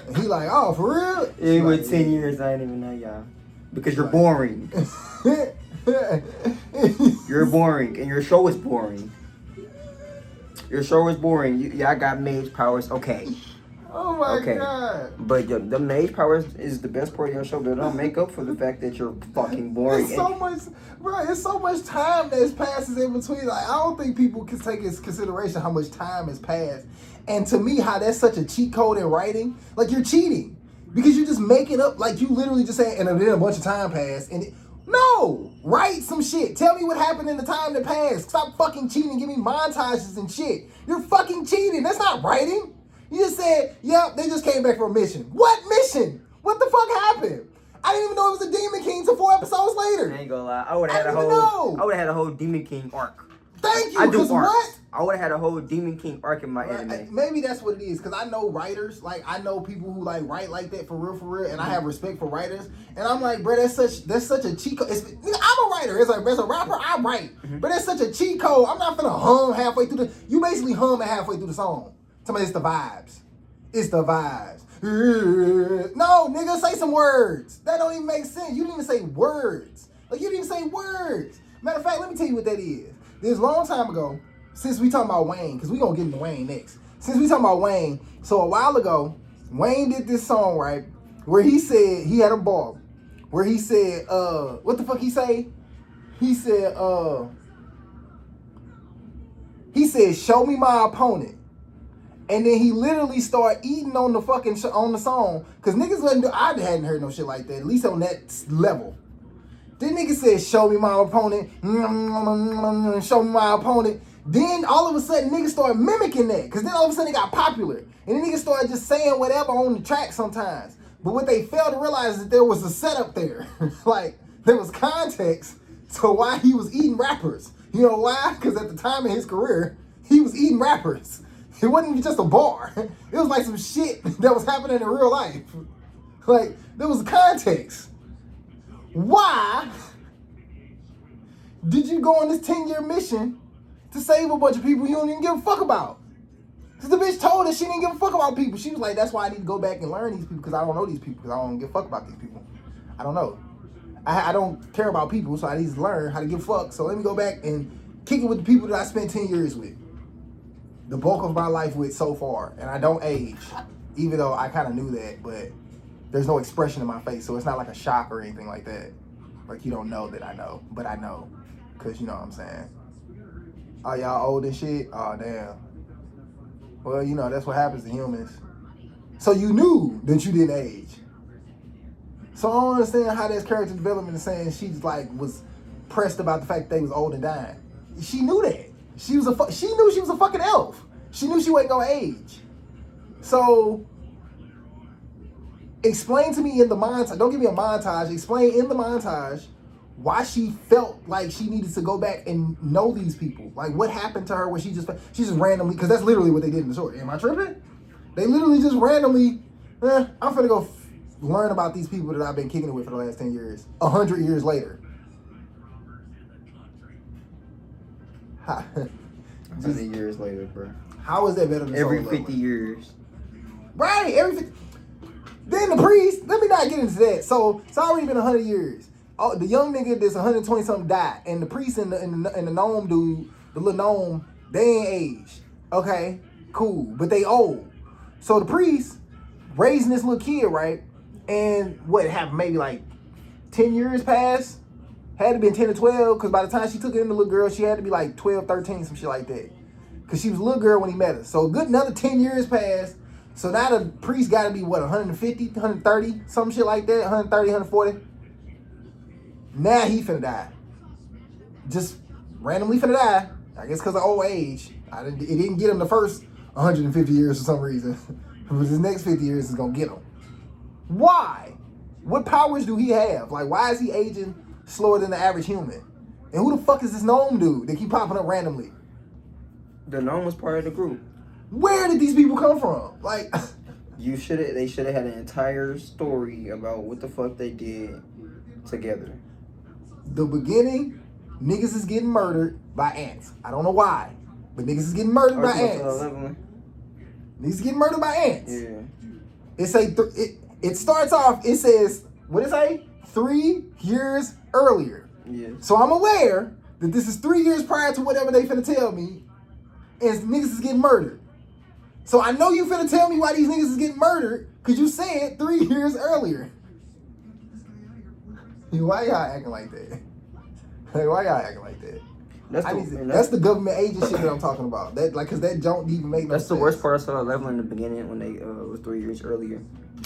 And he like, oh, for real? It was 10 years, I didn't even know y'all. Because you're boring. You're boring, and your show is boring. Your show is boring. Y'all got mage powers, okay. Oh my God. But the mage powers is the best part of your show. They don't make up for the fact that you're fucking boring. It's so much, bro. It's so much time that passes in between. Like, I don't think people can take into consideration how much time has passed. And to me, how that's such a cheat code in writing. Like, you're cheating because you're just making up. Like, you literally just saying, and then a bunch of time passed. And no, write some shit. Tell me what happened in the time that passed. Stop fucking cheating. Give me montages and shit. You're fucking cheating. That's not writing. You just said, yep, they just came back for a mission. What mission? What the fuck happened? I didn't even know it was a Demon King until 4 episodes later. I ain't gonna lie. I would have had a whole Demon King arc. Thank you, because what? I would have had a whole Demon King arc in my anime. Maybe that's what it is, because I know writers, like, I know people who, like, write like that for real, and I have respect for writers, and I'm like, bro, that's such a cheat code. I'm a writer. It's like, as a rapper, I write, but that's such a cheat code. I'm not finna hum halfway through you basically hum halfway through the song. Somebody, it's the vibes. It's the vibes. No, nigga, say some words. That don't even make sense. You didn't even say words. Like, you didn't even say words. Matter of fact, let me tell you what that is. This long time ago, since we talking about Wayne, because we gonna get into Wayne next. Since we talking about Wayne, so a while ago, Wayne did this song, right, where he said, he had a bar, where he said, what the fuck he say? He said, show me my opponent. And then he literally started eating on the fucking on the song, cause niggas I hadn't heard no shit like that, at least on that level. Then nigga said, show me my opponent, show me my opponent. Then all of a sudden niggas started mimicking that, cause then all of a sudden it got popular. And then niggas started just saying whatever on the track sometimes. But what they failed to realize is that there was a setup there. Like, there was context So why he was eating rappers? You know why? Because at the time in his career, he was eating rappers. It wasn't just a bar. It was like some shit that was happening in real life. Like, there was context. Why did you go on this 10-year mission to save a bunch of people you don't even give a fuck about? Because the bitch told us she didn't give a fuck about people. She was like, that's why I need to go back and learn these people, because I don't know these people, because I don't give a fuck about these people. I don't know. I don't care about people, so I need to learn how to give a fuck. So let me go back and kick it with the people that I spent 10 years with. The bulk of my life with so far. And I don't age, even though I kind of knew that, but there's no expression in my face, so it's not like a shock or anything like that. Like, you don't know that I know, but I know, because you know what I'm saying. Oh, y'all old and shit? Oh, damn. Well, you know, that's what happens to humans. So you knew that you didn't age. So I don't understand how this character development is saying she just like was pressed about the fact that they was old and dying. She knew that. She knew she was a fucking elf. She knew she wasn't gonna age. So explain to me in the montage. Don't give me a montage. Explain in the montage why she felt like she needed to go back and know these people. Like, what happened to her where she just randomly, because that's literally what they did in the story. Am I tripping? They literally just randomly, I'm finna go learn about these people that I've been kicking it with for the last 10 years. 100 years later. 100 years later, bro. How is that better than every Solo 50 Leveling? years? Right, every 50. Then the priest, let me not get into that. So it's already been 100 years. Oh, the young nigga that's 120 something died, and the priest and the gnome dude, the little gnome, they ain't aged. Okay, cool, but they old. So the priest raising this little kid, right? And what happened? Maybe like 10 years passed. Had to be 10 to 12, because by the time she took it in the little girl, she had to be like 12, 13, some shit like that. Because she was a little girl when he met her. So a good another 10 years passed. So now the priest got to be, what, 150, 130, some shit like that, 130, 140. Now he finna die. Just randomly finna die. I guess because of old age. It didn't get him the first 150 years for some reason. But his next 50 years is going to get him. Why? What powers do he have? Like, why is he aging slower than the average human? And who the fuck is this gnome dude that keep popping up randomly? The gnome was part of the group. Where did these people come from? Like, They should have had an entire story about what the fuck they did together. The beginning, niggas is getting murdered by ants. I don't know why, but niggas is getting murdered by ants. Niggas is getting murdered by ants. Yeah. It starts off, it says, what it say? 3 years earlier. Yes. So I'm aware that this is 3 years prior to whatever they finna tell me, and niggas is getting murdered. So I know you finna tell me why these niggas is getting murdered, because you said 3 years earlier. Why y'all acting like that? Like, why y'all acting like that? That's the government agent shit that I'm talking about. That, like, cause that don't even make no sense. That's the worst part of Solo Leveling in the beginning when they was 3 years earlier.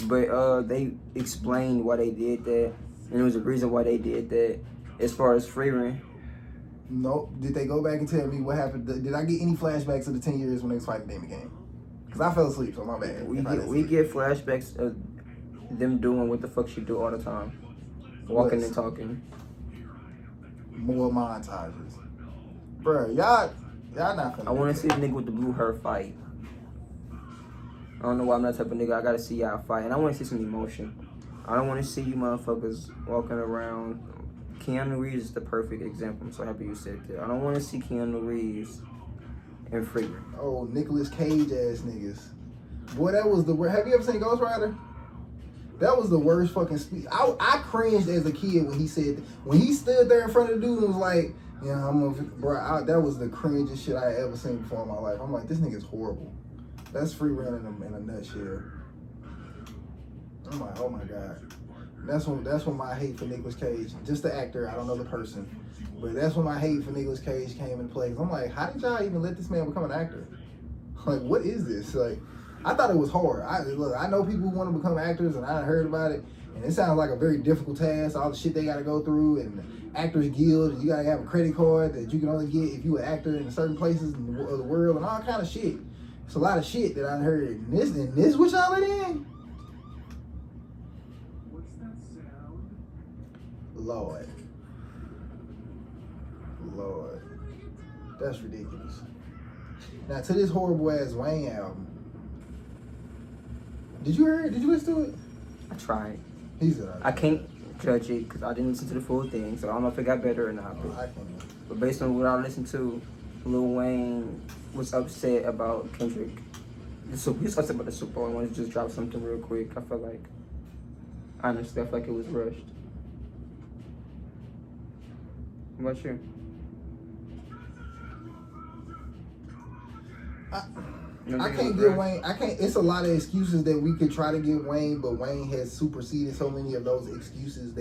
But they explained why they did that, and there was a reason why they did that. As far as Frien. Nope. Did they go back and tell me what happened? Did I get any flashbacks of the 10 years when they was fighting Demon King? Because I fell asleep, so my bad. We get flashbacks of them doing what the fuck she do all the time. Walking and talking. More montages. Bruh, y'all not finna. I want to see the nigga with the blue hair fight. I don't know why I'm that type of nigga. I gotta see y'all fight. And I want to see some emotion. I don't want to see you motherfuckers walking around. Keanu Reeves is the perfect example. I'm so happy you said that. I don't want to see Keanu Reeves and Frien. Oh, Nicolas Cage ass niggas. Boy, that was the worst. Have you ever seen Ghost Rider? That was the worst fucking speech. I cringed as a kid when he said, when he stood there in front of the dude and was like, yeah, that was the cringiest shit I had ever seen before in my life. I'm like, this nigga's horrible. That's Frien in a nutshell. I'm like, oh my God. That's when my hate for Nicolas Cage, just the actor, I don't know the person, but that's when my hate for Nicolas Cage came into play. 'Cause I'm like, how did y'all even let this man become an actor? Like, what is this? Like, I thought it was hard. I know people who want to become actors, and I heard about it, and it sounds like a very difficult task. All the shit they got to go through, and the Actors Guild, and you got to have a credit card that you can only get if you an actor in certain places in the world, and all kind of shit. It's a lot of shit that I heard. And this what y'all let in? Lord. Lord. That's ridiculous. Now to this horrible ass Wayne album. Did you listen to it? I tried. He said I can't judge it because I didn't listen to the full thing, so I don't know if it got better or not. But based on what I listened to, Lil Wayne was upset about Kendrick. So he was upset about the Super Bowl. I wanted to just drop something real quick. I feel like, honestly, I feel like it was rushed. What about you? I can't give Wayne. I can't. It's a lot of excuses that we could try to give Wayne, but Wayne has superseded so many of those excuses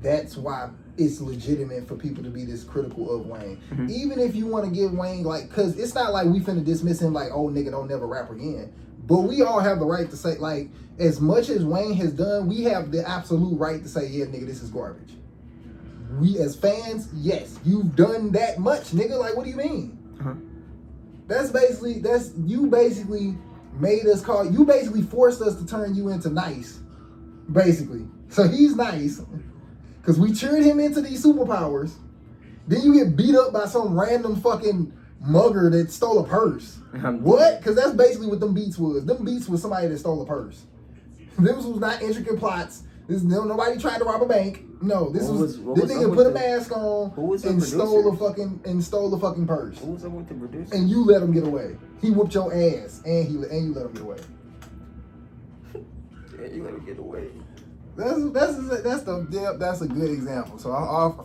that's why it's legitimate for people to be this critical of Wayne. Mm-hmm. Even if you want to give Wayne cause it's not like we finna dismiss him like, oh nigga, don't never rap again. But we all have the right to say, like, as much as Wayne has done, we have the absolute right to say, yeah, nigga, this is garbage. We as fans, yes, you've done that much, nigga. Like, what do you mean? Uh-huh. You basically made us you basically forced us to turn you into nice, basically. So he's nice, because we cheered him into these superpowers. Then you get beat up by some random fucking mugger that stole a purse. What? Because that's basically what them beats was. Them beats was somebody that stole a purse. This was not intricate plots. Nobody tried to rob a bank. No, this nigga put a mask on and stole the fucking purse. Who was up with the producer? And you let him get away. He whooped your ass, and you let him get away. Yeah, you let him get away. That's a good example. So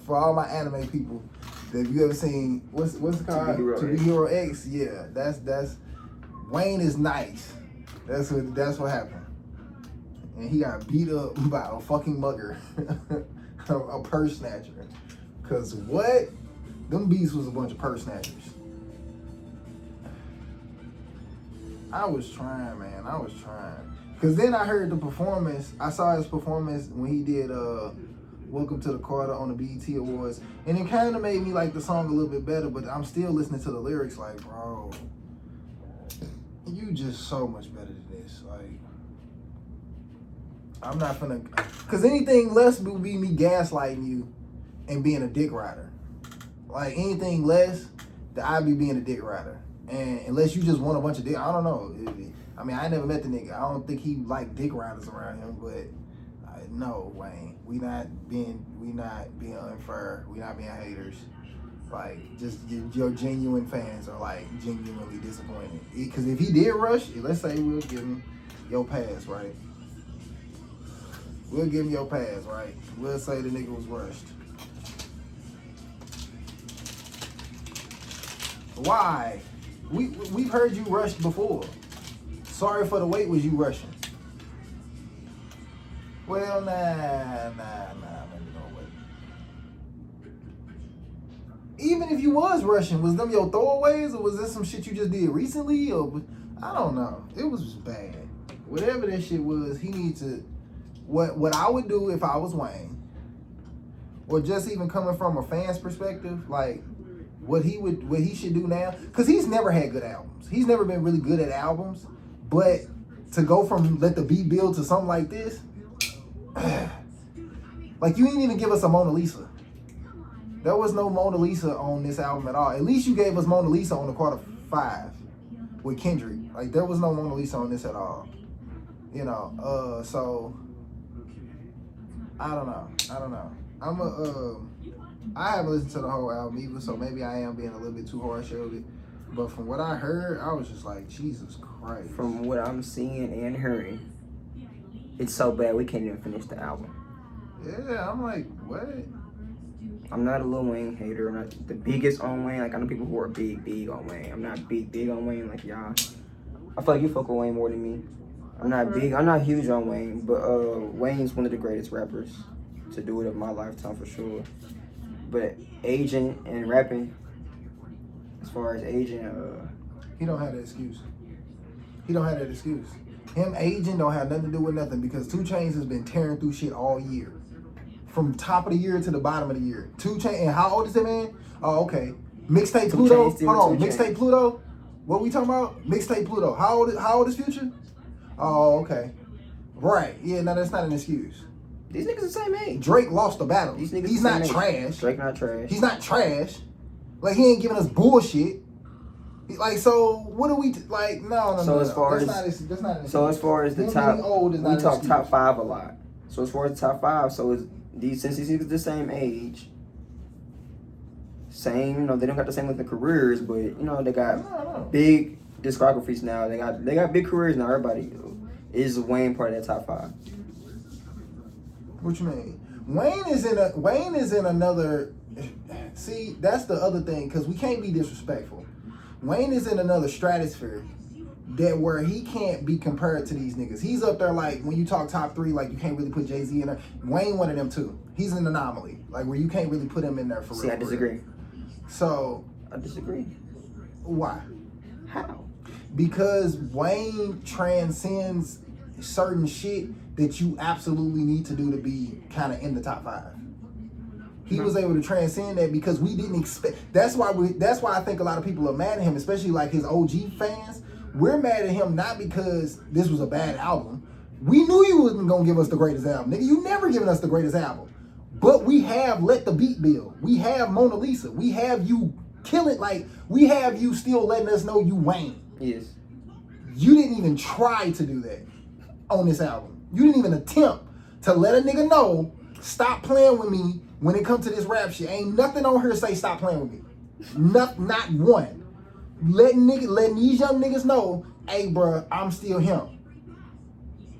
for all my anime people, if you ever seen what's it called? To Be Hero X, yeah, that's Wayne is nice. That's what happened. And he got beat up by a fucking mugger, a purse snatcher. Cause what? Them beasts was a bunch of purse snatchers. I was trying, man. Cause then I heard the performance. I saw his performance when he did Welcome to the Carter on the BET Awards. And it kind of made me like the song a little bit better, but I'm still listening to the lyrics like, bro, you just so much better than this. Like, I'm not finna, cause anything less would be me gaslighting you and being a dick rider. Like anything less, that I'd be being a dick rider. And unless you just want a bunch of dick, I don't know. I mean, I never met the nigga. I don't think he like dick riders around him, but no, Wayne, we not being unfair. We not being haters. Like, just your genuine fans are like genuinely disappointed. Cause if he did rush, let's say we'll give him your pass, right? We'll give him your pass, right? We'll say the nigga was rushed. Why? We've heard you rushed before. Sorry for the wait, was you rushing? Well, nah, maybe no way. Even if you was rushing, was them your throwaways, or was this some shit you just did recently? Or I don't know. It was just bad. Whatever that shit was, he needs to. What I would do if I was Wayne, or just even coming from a fan's perspective, like what he should do now, because he's never had good albums. He's never been really good at albums, but to go from Let the Beat Build to something like this, like you didn't even give us a Mona Lisa. There was no Mona Lisa on this album at all. At least you gave us Mona Lisa on the Carter 5 with Kendrick. Like there was no Mona Lisa on this at all. You know, so I don't know. I haven't listened to the whole album either, so maybe I am being a little bit too harsh of it. But from what I heard, I was just like, Jesus Christ. From what I'm seeing and hearing, it's so bad we can't even finish the album. Yeah, I'm like, what? I'm not a Lil Wayne hater. I'm not the biggest on Wayne. Like, I know people who are big on Wayne. I'm not big on Wayne like y'all. I feel like you fuck with Wayne more than me. I'm not huge on Wayne, but Wayne's one of the greatest rappers to do it of my lifetime for sure. But aging and rapping, as far as aging, he don't have that excuse. Him aging don't have nothing to do with nothing, because 2 Chainz has been tearing through shit all year. From top of the year to the bottom of the year. 2 Chainz, and how old is that man? Oh, okay. Mixtape Pluto. Hold on, Mixtape Pluto. What we talking about? Mixtape Pluto. How old is Future? Oh, okay. Right. Yeah, no, that's not an excuse. These niggas the same age. Drake lost the battle. These niggas He's the not same trash. age. Drake not trash. He's not trash. Like, he ain't giving us bullshit. Like, so what do we like? No. So as far as the top, we talk top 5 a lot. So as far as the top 5, so is since these niggas the same age, same, you know, they don't got the same length of careers, but you know they got big discographies now. They got big careers now. Everybody is Wayne part of that top 5. What you mean? Wayne is in another. See, that's the other thing, because we can't be disrespectful. Wayne is in another stratosphere that where he can't be compared to these niggas. He's up there like when you talk top 3, like you can't really put Jay-Z in there. Wayne one of them too. He's an anomaly, like where you can't really put him in there for real. See, I disagree. So I disagree. Why? How? Because Wayne transcends certain shit that you absolutely need to do to be kind of in the top 5. He was able to transcend that because we didn't expect. That's why I think a lot of people are mad at him, especially like his OG fans. We're mad at him not because this was a bad album. We knew you wasn't gonna give us the greatest album, nigga. You never given us the greatest album. But we have Let the Beat Build. We have Mona Lisa. We have you kill it. Like, we have you still letting us know you Wayne. Yes. You didn't even try to do that on this album. You didn't even attempt to let a nigga know, stop playing with me when it comes to this rap shit. Ain't nothing on here say stop playing with me. Not one. Letting these young niggas know, hey bruh, I'm still him.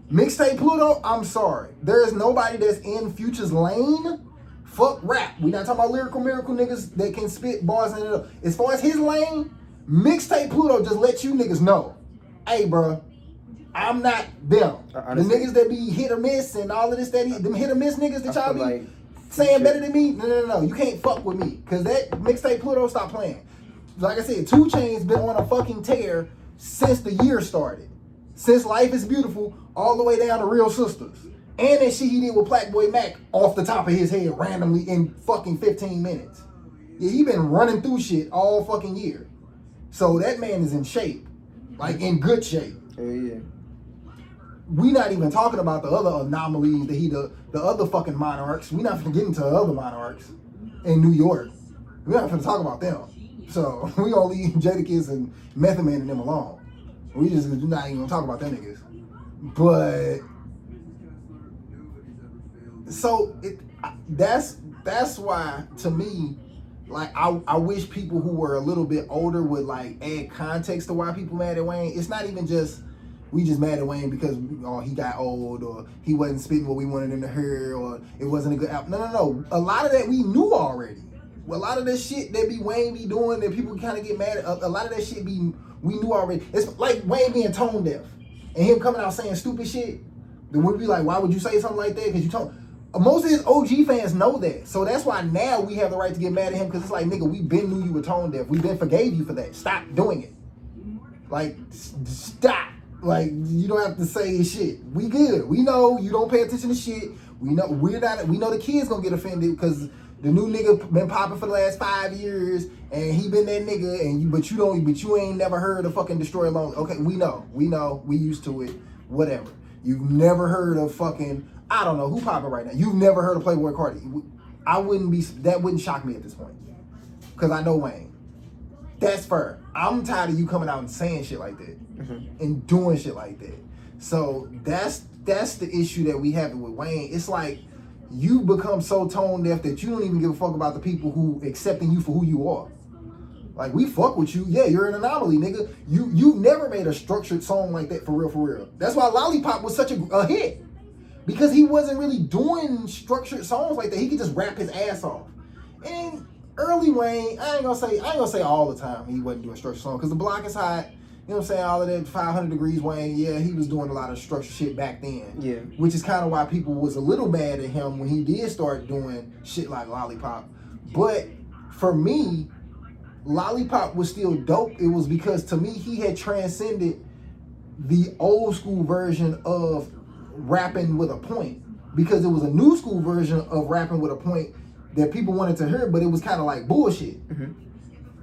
Mixtape Pluto, I'm sorry. There is nobody that's in Future's lane. Fuck rap. We not talking about lyrical miracle niggas that can spit bars in it. As far as his lane, Mixtape Pluto just let you niggas know, hey bruh, I'm not them. Honestly, the niggas that be hit or miss and all of this, them hit or miss niggas that y'all be like saying better than me. No. You can't fuck with me. Cause that Mixtape Pluto, stop playing. Like I said, 2 Chainz been on a fucking tear since the year started. Since Life is Beautiful, all the way down to Real Sisters. And that shit he did with Blackboy Mac off the top of his head randomly in fucking 15 minutes. Yeah, he been running through shit all fucking year. So that man is in shape. Like, in good shape. Yeah. We not even talking about the other anomalies that the other fucking monarchs. We not finna get into the other monarchs in New York. We not finna talk about them. So we gonna leave Jadakiss and Method Man and them alone. We just not even gonna talk about them niggas. But so that's why, to me, like I wish people who were a little bit older would like add context to why people mad at Wayne. It's not even just we just mad at Wayne because he got old or he wasn't spitting what we wanted him to hear or it wasn't a good album. No. A lot of that we knew already. A lot of that shit that Wayne be doing that people kind of get mad at, a lot of that shit we knew already. It's like Wayne being tone deaf and him coming out saying stupid shit. Then we'd be like, why would you say something like that? Because you told. Most of his OG fans know that. So that's why now we have the right to get mad at him, because it's like, nigga, we been knew you were tone deaf. We been forgave you for that. Stop doing it. Like, stop. Like, you don't have to say shit. We good. We know you don't pay attention to shit. We know we know the kids gonna get offended because the new nigga been popping for the last 5 years and he been that nigga and but you ain't never heard of fucking Destroy Alone. Okay, we know, we used to it. Whatever. You've never heard of fucking, I don't know who popping right now. You've never heard of Playboy Cardi. That wouldn't shock me at this point. Cause I know Wayne. That's fair. I'm tired of you coming out and saying shit like that. And doing shit like that. So that's the issue that we have with Wayne. It's like you become so tone deaf that you don't even give a fuck about the people who accepting you for who you are. Like, we fuck with you. Yeah, you're an anomaly, nigga. You never made a structured song like that for real. That's why Lollipop was such a hit. Because he wasn't really doing structured songs like that. He could just rap his ass off. And early Wayne, I ain't gonna say all the time he wasn't doing structured songs. Because The Block Is Hot, you know what I'm saying, all of that 500 Degrees Wayne, yeah, he was doing a lot of structured shit back then. Yeah. Which is kind of why people was a little mad at him when he did start doing shit like Lollipop. But for me, Lollipop was still dope. It was because, to me, he had transcended the old school version of rapping with a point, because it was a new school version of rapping with a point that people wanted to hear, but it was kind of like bullshit.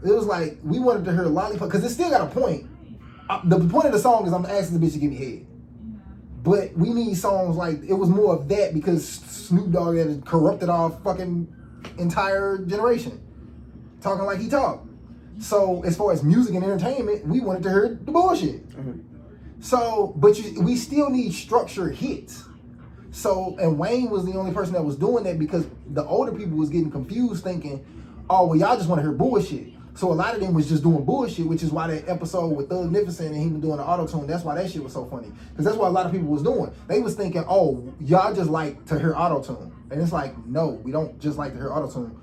It was like, we wanted to hear Lollipop, because it still got a point. The point of the song is I'm asking the bitch to give me head. But we need songs like, it was more of that because Snoop Dogg had corrupted our fucking entire generation. Talking like he talked. So as far as music and entertainment, we wanted to hear the bullshit. Mm-hmm. So, but we still need structured hits. So, and Wayne was the only person that was doing that because the older people was getting confused thinking, oh, well, y'all just want to hear bullshit. So a lot of them was just doing bullshit, which is why that episode with Thugnificent and him doing the auto-tune, that's why that shit was so funny. Because that's what a lot of people was doing. They was thinking, oh, y'all just like to hear auto-tune. And it's like, no, we don't just like to hear auto-tune.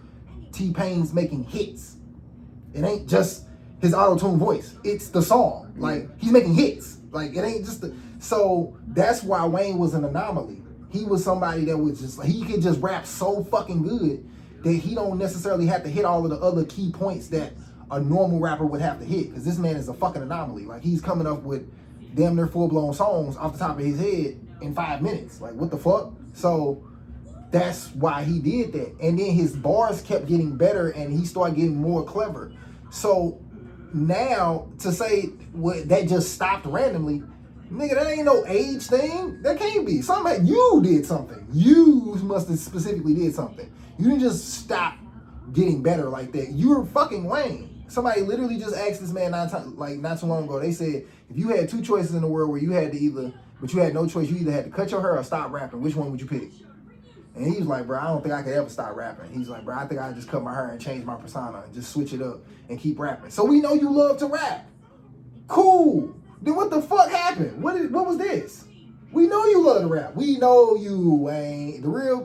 T-Pain's making hits. It ain't just his auto-tune voice. It's the song. Like, he's making hits. Like, it ain't just the... So that's why Wayne was an anomaly. He was somebody that was just... He could just rap so fucking good that he don't necessarily have to hit all of the other key points that a normal rapper would have to hit. Because this man is a fucking anomaly. Like, he's coming up with damn near full-blown songs off the top of his head in 5 minutes. Like, what the fuck? So that's why he did that. And then his bars kept getting better and he started getting more clever. So now to say that just stopped randomly, nigga, that ain't no age thing. That can't be. You did something. You must have specifically did something. You didn't just stop getting better like that. You're fucking Wayne. Somebody literally just asked this man not too long ago. They said, if you had two choices in the world where you had to but you had no choice, you either had to cut your hair or stop rapping, which one would you pick? And he was like, bro, I don't think I could ever stop rapping. He's like, bro, I think I just cut my hair and change my persona and just switch it up and keep rapping. So we know you love to rap. Cool. Then what the fuck happened? What was this? We know you love to rap. We know you, Wayne.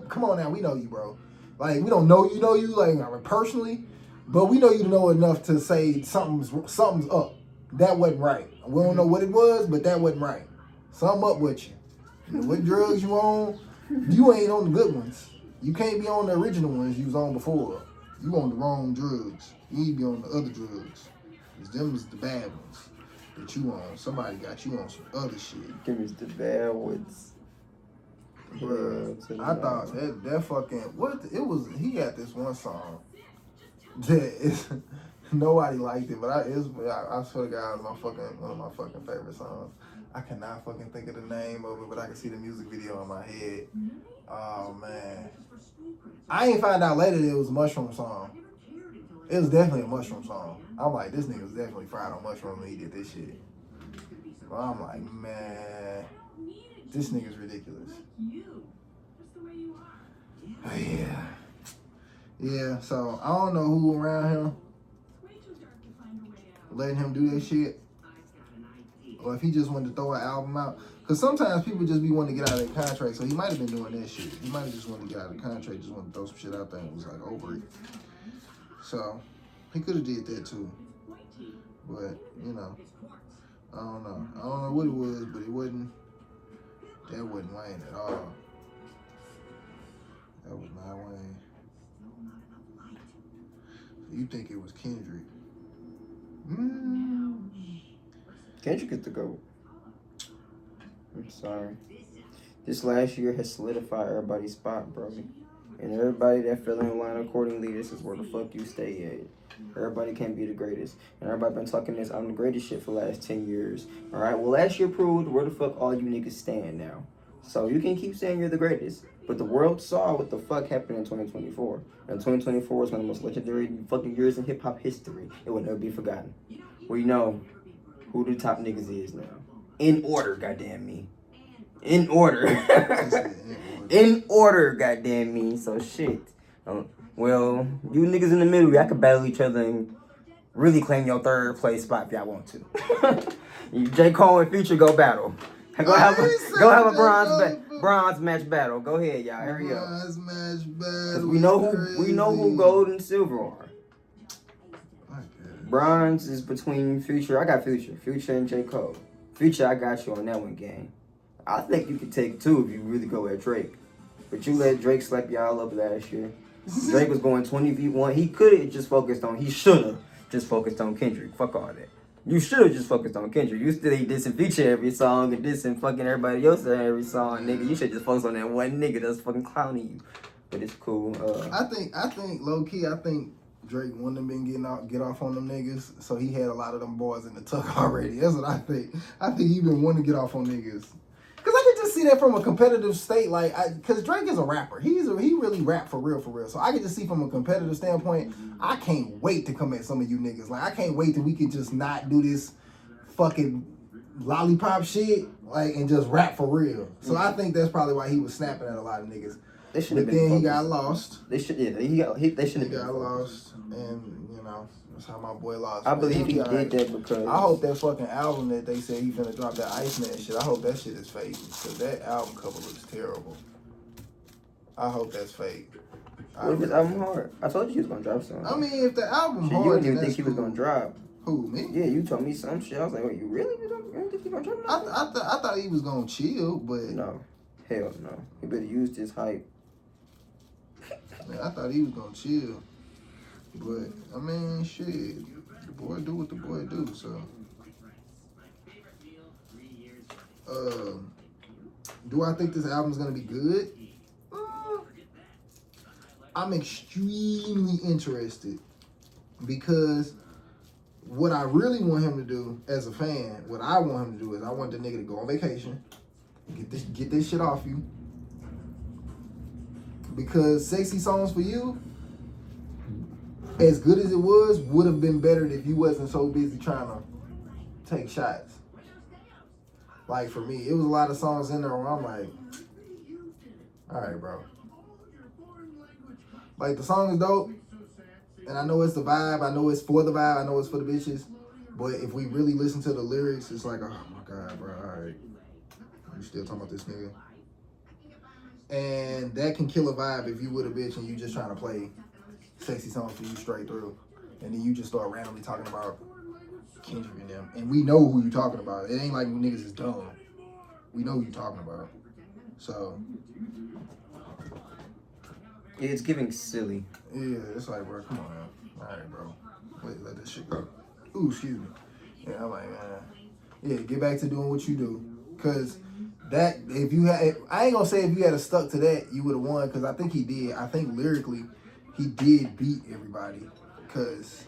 Come on now, we know you, bro. Like, we don't know you, like personally, but we know you know enough to say something's up. That wasn't right. We don't know what it was, but that wasn't right. Something up with you. What drugs you on? You ain't on the good ones. You can't be on the original ones you was on before. You on the wrong drugs. You need to be on the other drugs. Because them is the bad ones that you on. Somebody got you on some other shit. Give me the bad ones. Bruh, I thought that fucking, he got this one song that nobody liked it, but I swear to God, it was one of my fucking favorite songs. I cannot fucking think of the name of it, but I can see the music video in my head. Oh, man. I ain't find out later that it was a Mushroom song. It was definitely a Mushroom song. I'm like, this nigga was definitely fried on mushroom when he did this shit. But I'm like, man, this nigga's ridiculous. Yeah. Yeah, so I don't know who around him letting him do that shit. Or if he just wanted to throw an album out. Because sometimes people just be wanting to get out of their contract. So he might have been doing that shit. He might have just wanted to get out of the contract, just wanted to throw some shit out there and was like over it. So he could have did that too. But, you know, I don't know. I don't know what it was, but that wasn't Wayne at all. That was not Wayne. You think it was Kendrick? Kendrick is the GOAT. I'm sorry. This last year has solidified everybody's spot, bro. And everybody that fell in line accordingly, this is where the fuck you stay at. Everybody can't be the greatest. And everybody been talking this, I'm the greatest shit for the last 10 years. Alright, well last year proved where the fuck all you niggas stand now. So you can keep saying you're the greatest. But the world saw what the fuck happened in 2024. And 2024 is one of the most legendary fucking years in hip-hop history. It will never be forgotten. We know who the top niggas is now. In order, goddamn me. In order. In order, goddamn me. So shit. Well, you niggas in the middle, y'all can battle each other and really claim your third place spot if y'all want to. J. Cole and Future go battle. Go have a bronze match battle. Go ahead, y'all. Hurry up. Bronze match battle. We know who gold and silver are. Bronze is between Future. I got Future and J. Cole. Future, I got you on that one, gang. I think you could take two if you really go at Drake. But you let Drake slap y'all up last year. Drake was going 20v1. He should have just focused on Kendrick. Fuck all that. You should have just focused on Kendrick. You still dissing Future every song and dissing fucking everybody else in every song, nigga. You should just focus on that one nigga that's fucking clowning you. But it's cool. I think low key, Drake wouldn't have been get off on them niggas, so he had a lot of them boys in the tuck already. That's what I think. I think he been wanting to get off on niggas. Cause I could just see that from a competitive state, like, because Drake is a rapper. He really rap for real. So I can just see from a competitive standpoint, I can't wait to come at some of you niggas. Like, I can't wait till we can just not do this fucking lollipop shit, like, and just rap for real. So I think that's probably why he was snapping at a lot of niggas. They should But have been. then focused. he got lost. They should. Yeah, they should have He been. got lost, and you know that's how my boy lost. I Man, believe he all did right. that because I hope that fucking album that they said he finna drop, that Iceman shit, I hope that shit is fake. Because that album cover looks terrible. I hope that's fake. What if his album hard? I told you he was gonna drop something. I mean, if the album Shit, hard, you didn't then even think that's he was cool. gonna drop. Who, me? Yeah, you told me some shit. I was like, wait, you really? You don't think he gonna drop? I thought he was gonna chill, but No, hell no. He better use this hype. man, I thought he was gonna chill. But I mean, shit, the boy do what the boy do. So, do I think this album is gonna be good? I'm extremely interested because what I really want him to do as a fan, what I want him to do is I want the nigga to go on vacation, get this shit off you. Because Sexy Songs for You, as good as it was, would have been better if you wasn't so busy trying to take shots. Like for me, it was a lot of songs in there where I'm like, all right, bro. Like, the song is dope, and I know it's the vibe, I know it's for the vibe, I know it's for the bitches, but if we really listen to the lyrics, it's like, oh my God, bro, all right. You still talking about this nigga? And that can kill a vibe if you with a bitch and you just trying to play Sexy Songs for You straight through, and then you just start randomly talking about Kendrick and them, and we know who you talking about. It ain't like you niggas is dumb. We know who you talking about. So... Yeah, it's giving silly. yeah, it's like, bro, come on, man. All right, bro. Wait, let this shit go. Ooh, excuse me. Yeah, I'm like, man. Yeah, get back to doing what you do. Because that, if you had, I ain't going to say if you had stuck to that, you would have won. Because I think he did. I think lyrically, he did beat everybody. Because,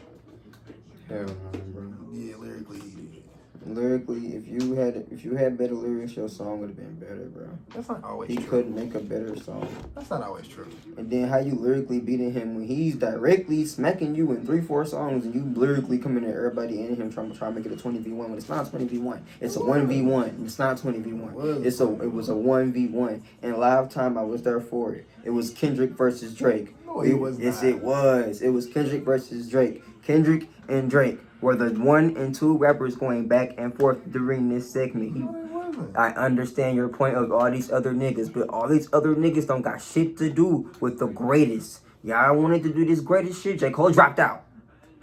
Hell no, bro. yeah, lyrically, he did. Lyrically, if you had better lyrics, your song would have been better, bro. That's not always He true. couldn't make a better song. That's not always true. And then how you lyrically beating him when he's directly smacking you in 3-4 songs, and you lyrically coming at everybody in him trying to make it a 20v1 when it's not 20v1. It's a 1v1. It's not 20v1. It was a 1v1. And live time, I was there for it. It was Kendrick versus Drake. No, it was Yes, not. it was. It was Kendrick versus Drake. Kendrick and Drake were the 1 and 2 rappers going back and forth during this segment. No, it wasn't. I understand your point of all these other niggas, but all these other niggas don't got shit to do with the greatest. Y'all wanted to do this greatest shit. J. Cole dropped out.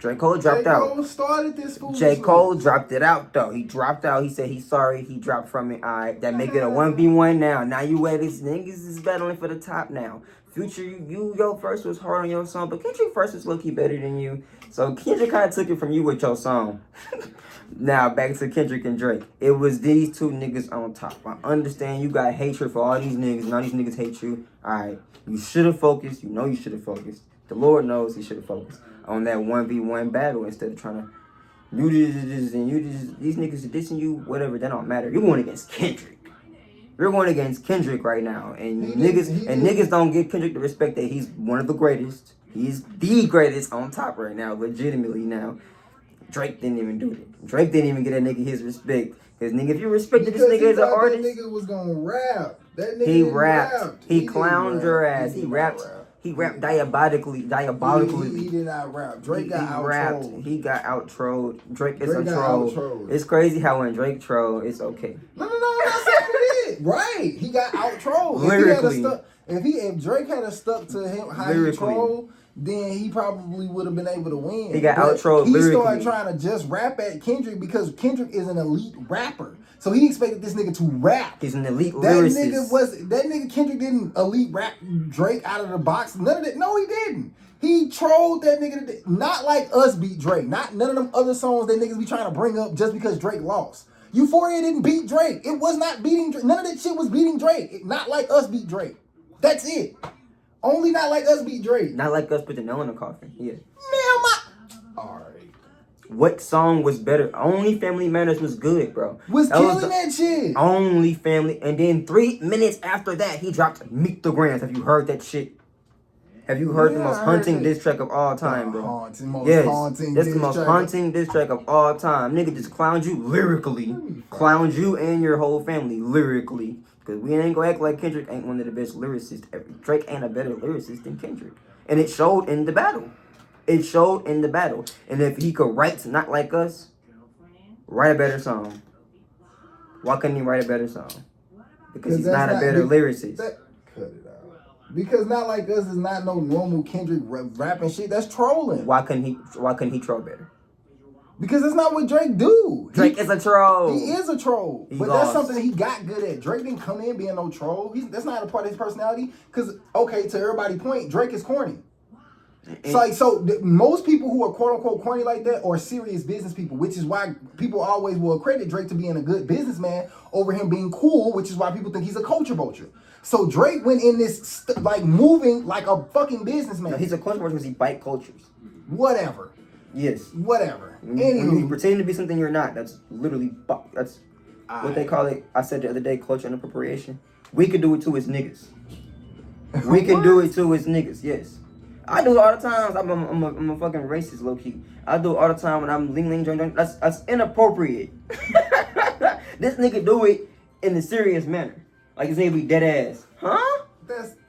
J. Cole dropped out. J. Cole started this foolishness. J. Cole dropped it out, though. He dropped out. He said he's sorry. He dropped from it. All right, that make it a 1v1 now. Now you wait. These niggas is battling for the top now. Future, your first was hard on your song, but Kendrick first was low-key better than you. So Kendrick kind of took it from you with your song. Now back to Kendrick and Drake. It was these two niggas on top. I understand you got hatred for all these niggas, and all these niggas hate you. Alright, you should have focused. You know you should have focused. The Lord knows he should have focused on that 1v1 battle instead of trying to you this and you this. These niggas are dissing you, whatever, that don't matter. You're going against Kendrick. You're going against Kendrick right now, and niggas don't give Kendrick the respect that he's one of the greatest. He's the greatest on top right now, legitimately now. Drake didn't even do it. Drake didn't even get that nigga his respect. Because, nigga, if you respected this nigga as an artist... That nigga was gonna rap. That nigga He rapped. He clowned your ass. He He rapped diabolically. He did not rap. Drake got out-trolled. He got out-trolled. Drake is Drake a got troll. out-trolled. It's crazy how when Drake troll, it's okay. No, I'm not saying he did. Right. He got out-trolled. Lyrically. If Drake had stuck to him how he trolled, then he probably would have been able to win. He got out-trolled lyrically. He started trying to just rap at Kendrick because Kendrick is an elite rapper. So he expected this nigga to rap. He's an elite lyricist. That nigga Kendrick didn't elite rap Drake out of the box. None of that. No, he didn't. He trolled that nigga. Not like Us beat Drake. Not none of them other songs that niggas be trying to bring up just because Drake lost. Euphoria didn't beat Drake. It was not beating Drake. None of that shit was beating Drake. Not like Us beat Drake. That's it. Only Not Like Us beat Drake. Not like Us put the nail in the coffin. Yeah. All right. What song was better? Only Family Matters was good, bro. Was killing that shit. Only Family. And then 3 minutes after that, he dropped Meet the Grams. Have you heard that shit? Have you heard the most haunting diss track of all time, bro? That's the most haunting diss track of all time. Nigga just clowned you lyrically. Clowned you and your whole family lyrically. Because we ain't gonna act like Kendrick ain't one of the best lyricists ever. Drake ain't a better lyricist than Kendrick. And it showed in the battle. It showed in the battle. And if he could write Not Like Us, write a better song. Why couldn't he write a better song? Because he's not a better lyricist. Cut it out. Because Not Like Us is not no normal Kendrick rapping shit. That's trolling. Why couldn't he troll better? Because that's not what Drake do. Drake is a troll. He is a troll. But that's something he got good at. Drake didn't come in being no troll. That's not a part of his personality. Because, okay, to everybody's point, Drake is corny. Most people who are quote unquote corny like that are serious business people, which is why people always will credit Drake to being a good businessman over him being cool, which is why people think he's a culture vulture. So Drake went in this moving like a fucking businessman. No, he's a culture vulture because he bite cultures. Whatever. Yes. Whatever. When you pretend to be something you're not, that's literally what they call it. I said the other day, culture and appropriation. We can do it too as niggas. We can do it too as niggas. Yes. I do it all the time. I'm a fucking racist, low key. I do it all the time when I'm ling joint. That's inappropriate. This nigga do it in a serious manner. Like this nigga be dead ass. Huh?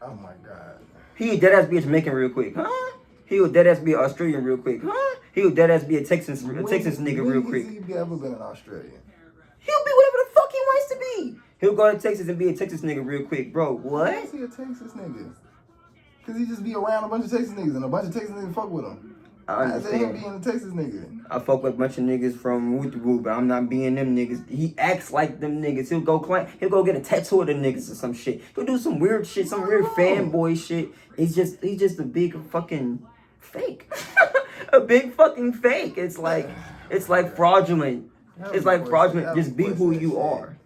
Oh my god. He would dead ass be a Jamaican real quick. Huh? He would dead ass be an Australian real quick. Huh? He would dead ass be a Texas nigga real quick. He ever been an Australian? He'll be whatever the fuck he wants to be. He'll go to Texas and be a Texas nigga real quick, bro. What? Why is he a Texas nigga? Because he just be around a bunch of Texas niggas and a bunch of Texas niggas fuck with him. I understand. Him being a Texas nigga. I fuck with a bunch of niggas from Woo, but I'm not being them niggas. He acts like them niggas. He'll go get a tattoo of the niggas or some shit. He'll do some weird shit, some weird fanboy shit. He's just a big fucking fake. A big fucking fake. It's like fraudulent. It's like fraudulent. Just be who you are.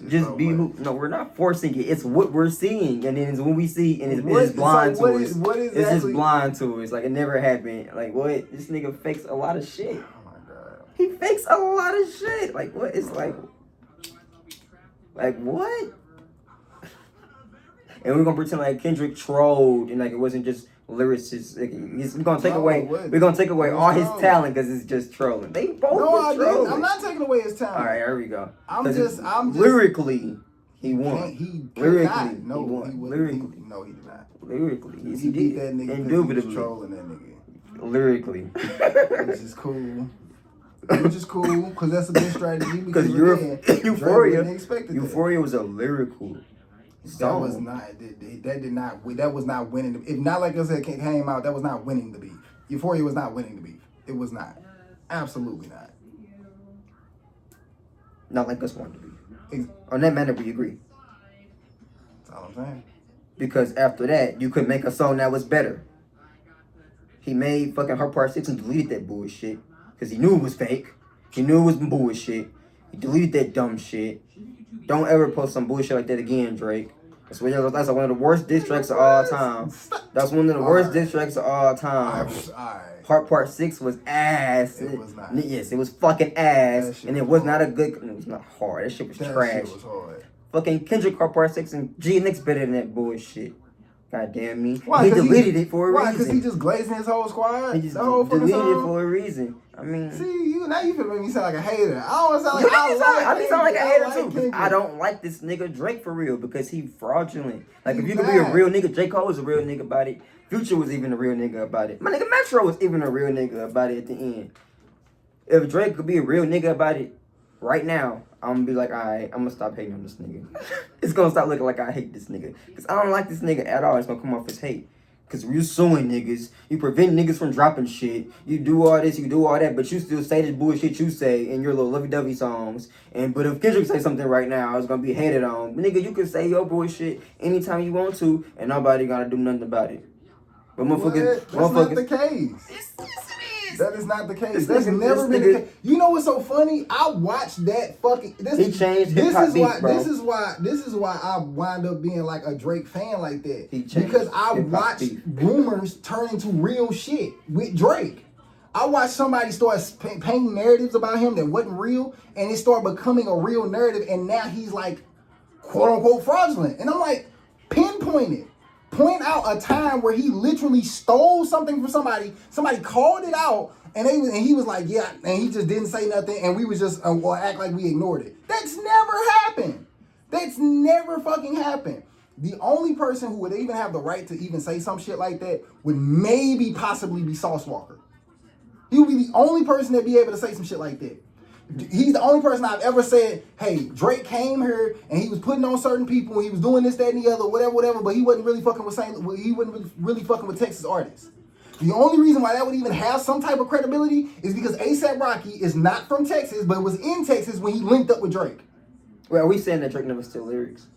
Just be who. No, we're not forcing it. It's what we're seeing, and then it's when we see, and it's blind to us. It's just blind to us. Like it never happened. Like what? This nigga fakes a lot of shit. Oh my god. He fakes a lot of shit. Like what? It's like what? And we're gonna pretend like Kendrick trolled, and like it wasn't just lyricists. We're gonna take away all his talent because it's just trolling. They both were trolling. I'm not taking away his talent. All right, here we go. I'm just lyrically he won. He lyrically no, he won. Lyrically, no, he did not. Lyrically, yes, he beat that nigga. Indubitably, trolling that nigga. Lyrically, which is cool. Which is cool because that's a good strategy. Because Euphoria was a lyrical. That was not. That was not winning. If Not Like Us came out, that was not winning the beef. Euphoria was not winning the beef. It was not. Absolutely not. Not Like Us won the beef. On that matter, we agree. That's all I'm saying. Because after that, you could make a song that was better. He made fucking Her Part 6 and deleted that bullshit. Because he knew it was fake. He knew it was bullshit. He deleted that dumb shit. Don't ever post some bullshit like that again, Drake. That's one of the worst diss tracks of all time. That's one of the worst diss tracks of all time. Part 6 was ass. It was not. Yes, it was fucking ass. And it was not a good. It was not hard. That shit was trash. Shit was hard. Fucking Kendrick Part 6 and G Nick's better than that bullshit. God damn me. Why? He deleted it for a reason. Why? Because he just glazing his whole squad? He just deleted it for a reason. I mean... See, now you feel make me sound like a hater. I don't sound like I sound like a hater too. I don't like this nigga Drake for real because he fraudulent. Like if you could be a real nigga, J. Cole was a real nigga about it. Future was even a real nigga about it. My nigga Metro was even a real nigga about it at the end. If Drake could be a real nigga about it right now, I'm gonna be like, alright, I'm gonna stop hating on this nigga. It's gonna stop looking like I hate this nigga. Because I don't like this nigga at all. It's gonna come off as hate. Because you're suing niggas. You prevent niggas from dropping shit. You do all this, you do all that, but you still say this bullshit you say in your little lovey-dovey songs. But if Kendrick say something right now, it's gonna be hated on. But nigga, you can say your bullshit anytime you want to, and nobody gonna do nothing about it. But motherfuckers... That's not the case. That is not the case. That's never been the case. You know what's so funny? I watched that fucking. He changed hip hop beat, bro. This is why I wind up being like a Drake fan like that. He changed because I watched rumors turn into real shit with Drake. I watched somebody start painting narratives about him that wasn't real, and it started becoming a real narrative, and now he's like, quote unquote, fraudulent. And I'm like, pinpoint it. Point out a time where he literally stole something from somebody called it out, and he was like, yeah, and he just didn't say nothing, and we was just or act like we ignored it. That's never happened. That's never fucking happened. The only person who would even have the right to even say some shit like that would maybe possibly be Sauce Walker. He would be the only person that'd be able to say some shit like that. He's the only person I've ever said, hey, Drake came here and he was putting on certain people and he was doing this, that, and the other, whatever, but he wasn't really fucking with really fucking with Texas artists. The only reason why that would even have some type of credibility is because A$AP Rocky is not from Texas, but was in Texas when he linked up with Drake. Well, are we saying that Drake never steal lyrics?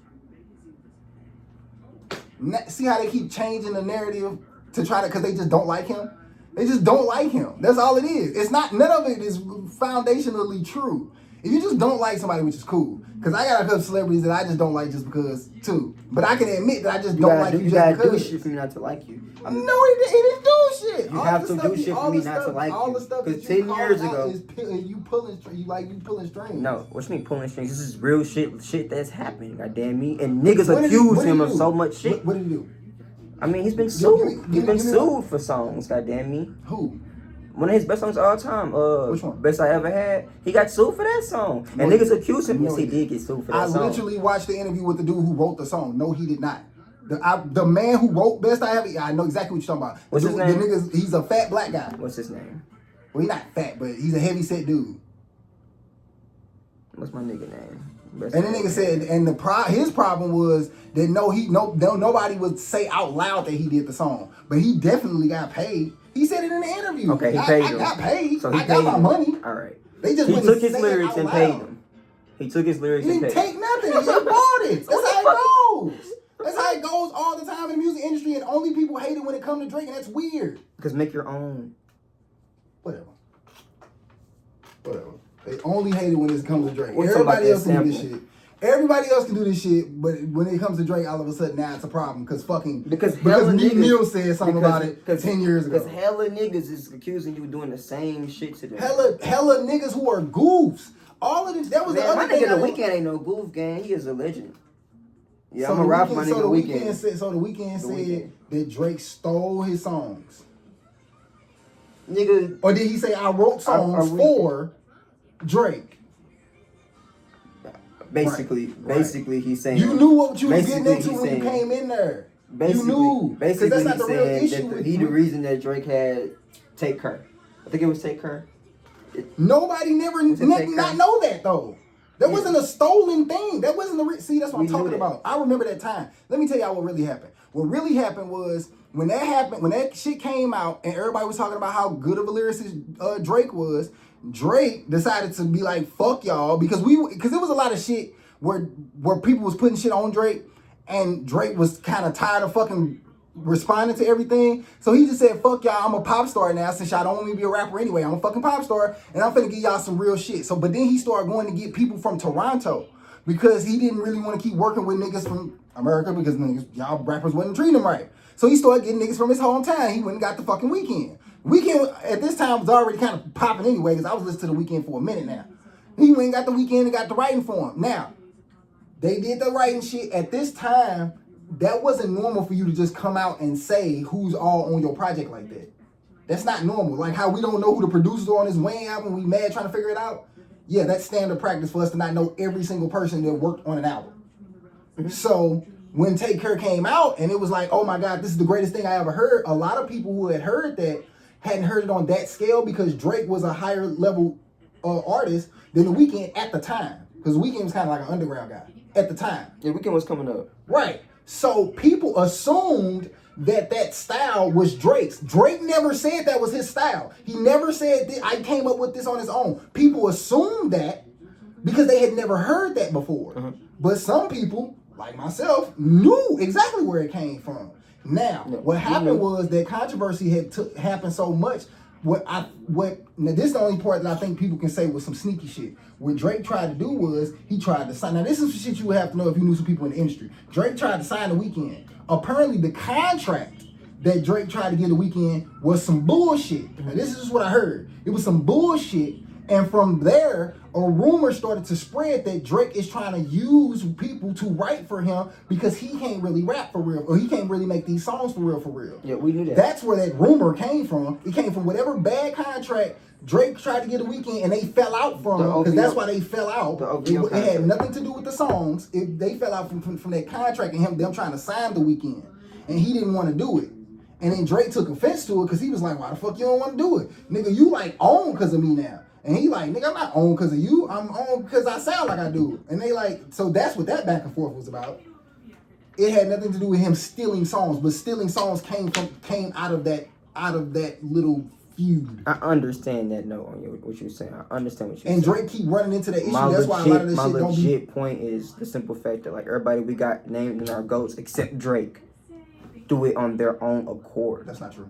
See how they keep changing the narrative to try to, because they just don't like him? They just don't like him. That's all it is. It's not, none of it is foundationally true. If you just don't like somebody, which is cool, because I got a couple celebrities that I just don't like just because, too. But I can admit that I just don't like you just because. You gotta do shit for me not to like you. No, it didn't do shit. You have to do shit for me not to like you. All the stuff that 10 years ago. You pulling strings. No, what you mean pulling strings? This is real shit that's happening, goddamn me. And niggas accuse him of so much shit. What did he do? I mean, he's been sued. He's been sued for songs, goddamn me. Who? One of his best songs of all time. Which one? Best I Ever Had. He got sued for that song. And niggas accuse him. Yes, he did get sued for that song. I literally watched the interview with the dude who wrote the song. No, he did not. The man who wrote Best I Ever, I know exactly what you're talking about. What's his name? The niggas, he's a fat black guy. What's his name? Well, he's not fat, but he's a heavy set dude. What's my nigga name? And the nigga said, and his problem was that nobody would say out loud that he did the song, but he definitely got paid. He said it in the interview. Okay, he paid him. I got paid. So he I got my money. All right. They just he took his lyrics and paid him. He took his lyrics and paid him. He didn't take nothing. He bought it. That's how it goes. That's how it goes all the time in the music industry, and only people hate it when it comes to Drake, and that's weird. Because make your own. Whatever. They only hate it when it comes to Drake. Everybody else can do this shit. Everybody else can do this shit, but when it comes to Drake, all of a sudden now it's a problem because Meek Mill said something about it 10 years ago. Because hella niggas is accusing you of doing the same shit to them. Hella niggas who are goofs. All of this. That was the other thing. My nigga, The Weeknd ain't no goof, gang. He is a legend. Yeah, I'm a rap my nigga, The Weeknd. So The Weeknd said that Drake stole his songs. Nigga. Or did he say I wrote songs for Drake? Basically, he's saying you knew what you was getting into when you came in there. You knew. Basically, that's not the real issue. He the reason that Drake had Take Her. I think it was Take Her. Nobody never not know that though. That wasn't a stolen thing. That wasn't see. That's what I'm talking about. I remember that time. Let me tell y'all what really happened. What really happened was when that shit came out and everybody was talking about how good of a lyricist Drake was. Drake decided to be like, fuck y'all, because there was a lot of shit where people was putting shit on Drake, and Drake was kind of tired of fucking responding to everything. So he just said, fuck y'all, I'm a pop star now, since y'all don't want me to be a rapper anyway. I'm a fucking pop star, and I'm finna give y'all some real shit. But then he started going to get people from Toronto, because he didn't really want to keep working with niggas from America, because y'all rappers wasn't treating him right. So he started getting niggas from his hometown. He went and got the fucking Weeknd. Weeknd at this time was already kind of popping anyway, because I was listening to the Weeknd for a minute now. He went and got the Weeknd and got the writing for him. Now, they did the writing shit. At this time, that wasn't normal for you to just come out and say who's all on your project like that. That's not normal. Like how we don't know who the producers are on this Wayne album, we mad trying to figure it out. Yeah, that's standard practice for us to not know every single person that worked on an album. Mm-hmm. So when Take Care came out and it was like, oh my God, this is the greatest thing I ever heard, a lot of people who had heard that hadn't heard it on that scale, because Drake was a higher level artist than The Weeknd at the time. Because The Weeknd was kind of like an underground guy at the time. Yeah, Weeknd was coming up. Right. So people assumed that style was Drake's. Drake never said that was his style. He never said that I came up with this on his own. People assumed that because they had never heard that before. Uh-huh. But some people, like myself, knew exactly where it came from. Now, what happened was that controversy had happened so much. Now this is the only part that I think people can say was some sneaky shit. What Drake tried to do was he tried to sign. Now this is shit you would have to know if you knew some people in the industry. Drake tried to sign The Weeknd. Apparently the contract that Drake tried to get The Weeknd was some bullshit. And this is just what I heard. It was some bullshit. And from there, a rumor started to spread that Drake is trying to use people to write for him because he can't really rap for real, or he can't really make these songs for real. Yeah, we knew that. That's where that rumor came from. It came from whatever bad contract Drake tried to get The Weeknd, and they fell out from him, because that's why they fell out. It had nothing to do with the songs. They fell out from that contract and them trying to sign The Weeknd, and he didn't want to do it. And then Drake took offense to it because he was like, "Why the fuck you don't want to do it, nigga? You like on because of me now." And he like, "Nigga, I'm not on because of you. I'm on because I sound like I do." And they like, so that's what that back and forth was about. It had nothing to do with him stealing songs, but stealing songs came out of that little feud. I understand that note on what you're saying. I understand what you're saying. And Drake keep running into that issue. That's why a lot of this shit don't be. My legit point is the simple fact that like everybody we got named in our goats except Drake do it on their own accord. That's not true.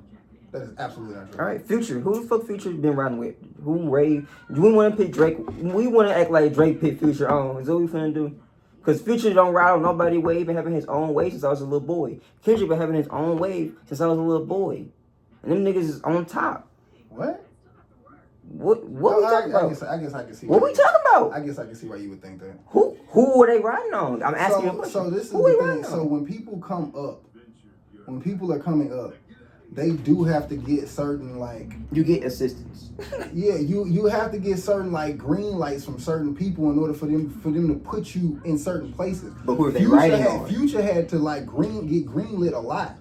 That is absolutely not true. All right, Future. Who the fuck Future been riding with? Who rave? Do we want to pick Drake? We want to act like Drake picked Future on. Is that what we finna do? Because Future don't ride on nobody wave and having his own wave since I was a little boy. Kendrick been having his own wave since I was a little boy. And them niggas is on top. What? What we talking about? I guess I can see. What we talking about? I guess I can see why you would think that. Who were they riding on? I'm asking you a question. So this is the thing. So when people come up, when people are coming up, they do have to get certain like you get assistance. Yeah, you have to get certain like green lights from certain people in order for them to put you in certain places. But who are they writing on? Future had to like get greenlit a lot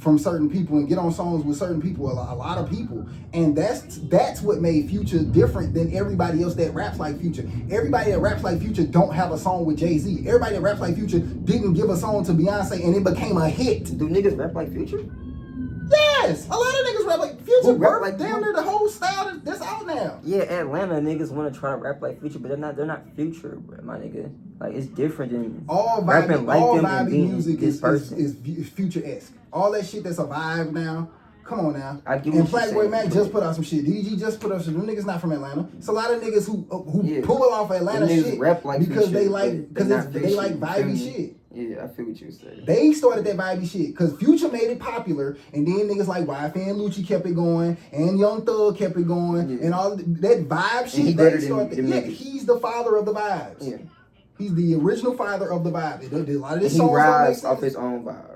from certain people and get on songs with certain people, a lot of people, and that's what made Future different than everybody else that raps like Future. Everybody that raps like Future don't have a song with Jay-Z. Everybody that raps like Future didn't give a song to Beyonce and it became a hit. Do niggas rap like Future? Yes, a lot of niggas rap like Future. Rap like damn near the whole style that's out now. Yeah, Atlanta niggas want to try to rap like Future, but they're not Future, bro, my nigga. Like it's different than rapping like them and being music this person. is Future-esque. All that shit that's a vibe now. Come on now. And Flatboy Mac just put out some shit. DG just put out some. Them niggas not from Atlanta. It's a lot of niggas who pull off Atlanta shit rap like because Future, they like they like vibey shit. Yeah, I feel what you saying. They started that vibey shit because Future made it popular, and then niggas like YFN and Lucci kept it going, and Young Thug kept it going, and all that vibe shit. He's the father of the vibes. Yeah, he's the original father of the vibe. They did a lot of this songs. He rides off his own vibe.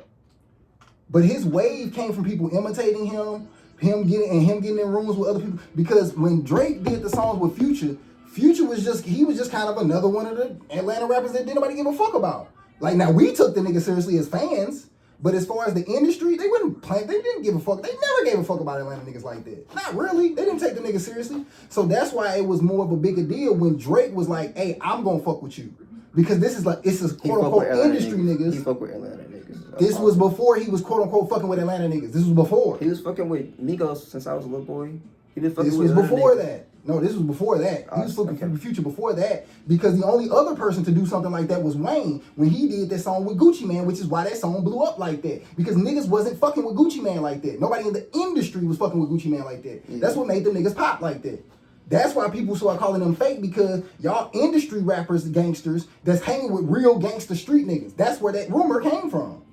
But his wave came from people imitating him getting in rooms with other people. Because when Drake did the songs with Future was just kind of another one of the Atlanta rappers that didn't nobody give a fuck about. Like now we took the nigga seriously as fans, but as far as the industry, they didn't give a fuck. They never gave a fuck about Atlanta niggas like that. Not really. They didn't take the nigga seriously. So that's why it was more of a bigger deal when Drake was like, "Hey, I'm gonna fuck with you." Because this is like it's a quote unquote industry niggas. He fuck with Atlanta niggas. This was before he was quote unquote fucking with Atlanta niggas. This was before. He was fucking with Migos since I was a little boy. He been fucking this with was before niggas. that. No, this was before that. He was fucking with Future before that because the only other person to do something like that was Wayne when he did that song with Gucci Mane, which is why that song blew up like that. Because niggas wasn't fucking with Gucci Mane like that. Nobody in the industry was fucking with Gucci Mane like that. Yeah. That's what made them niggas pop like that. That's why people start calling them fake because y'all industry rappers, gangsters, that's hanging with real gangster street niggas. That's where that rumor came from.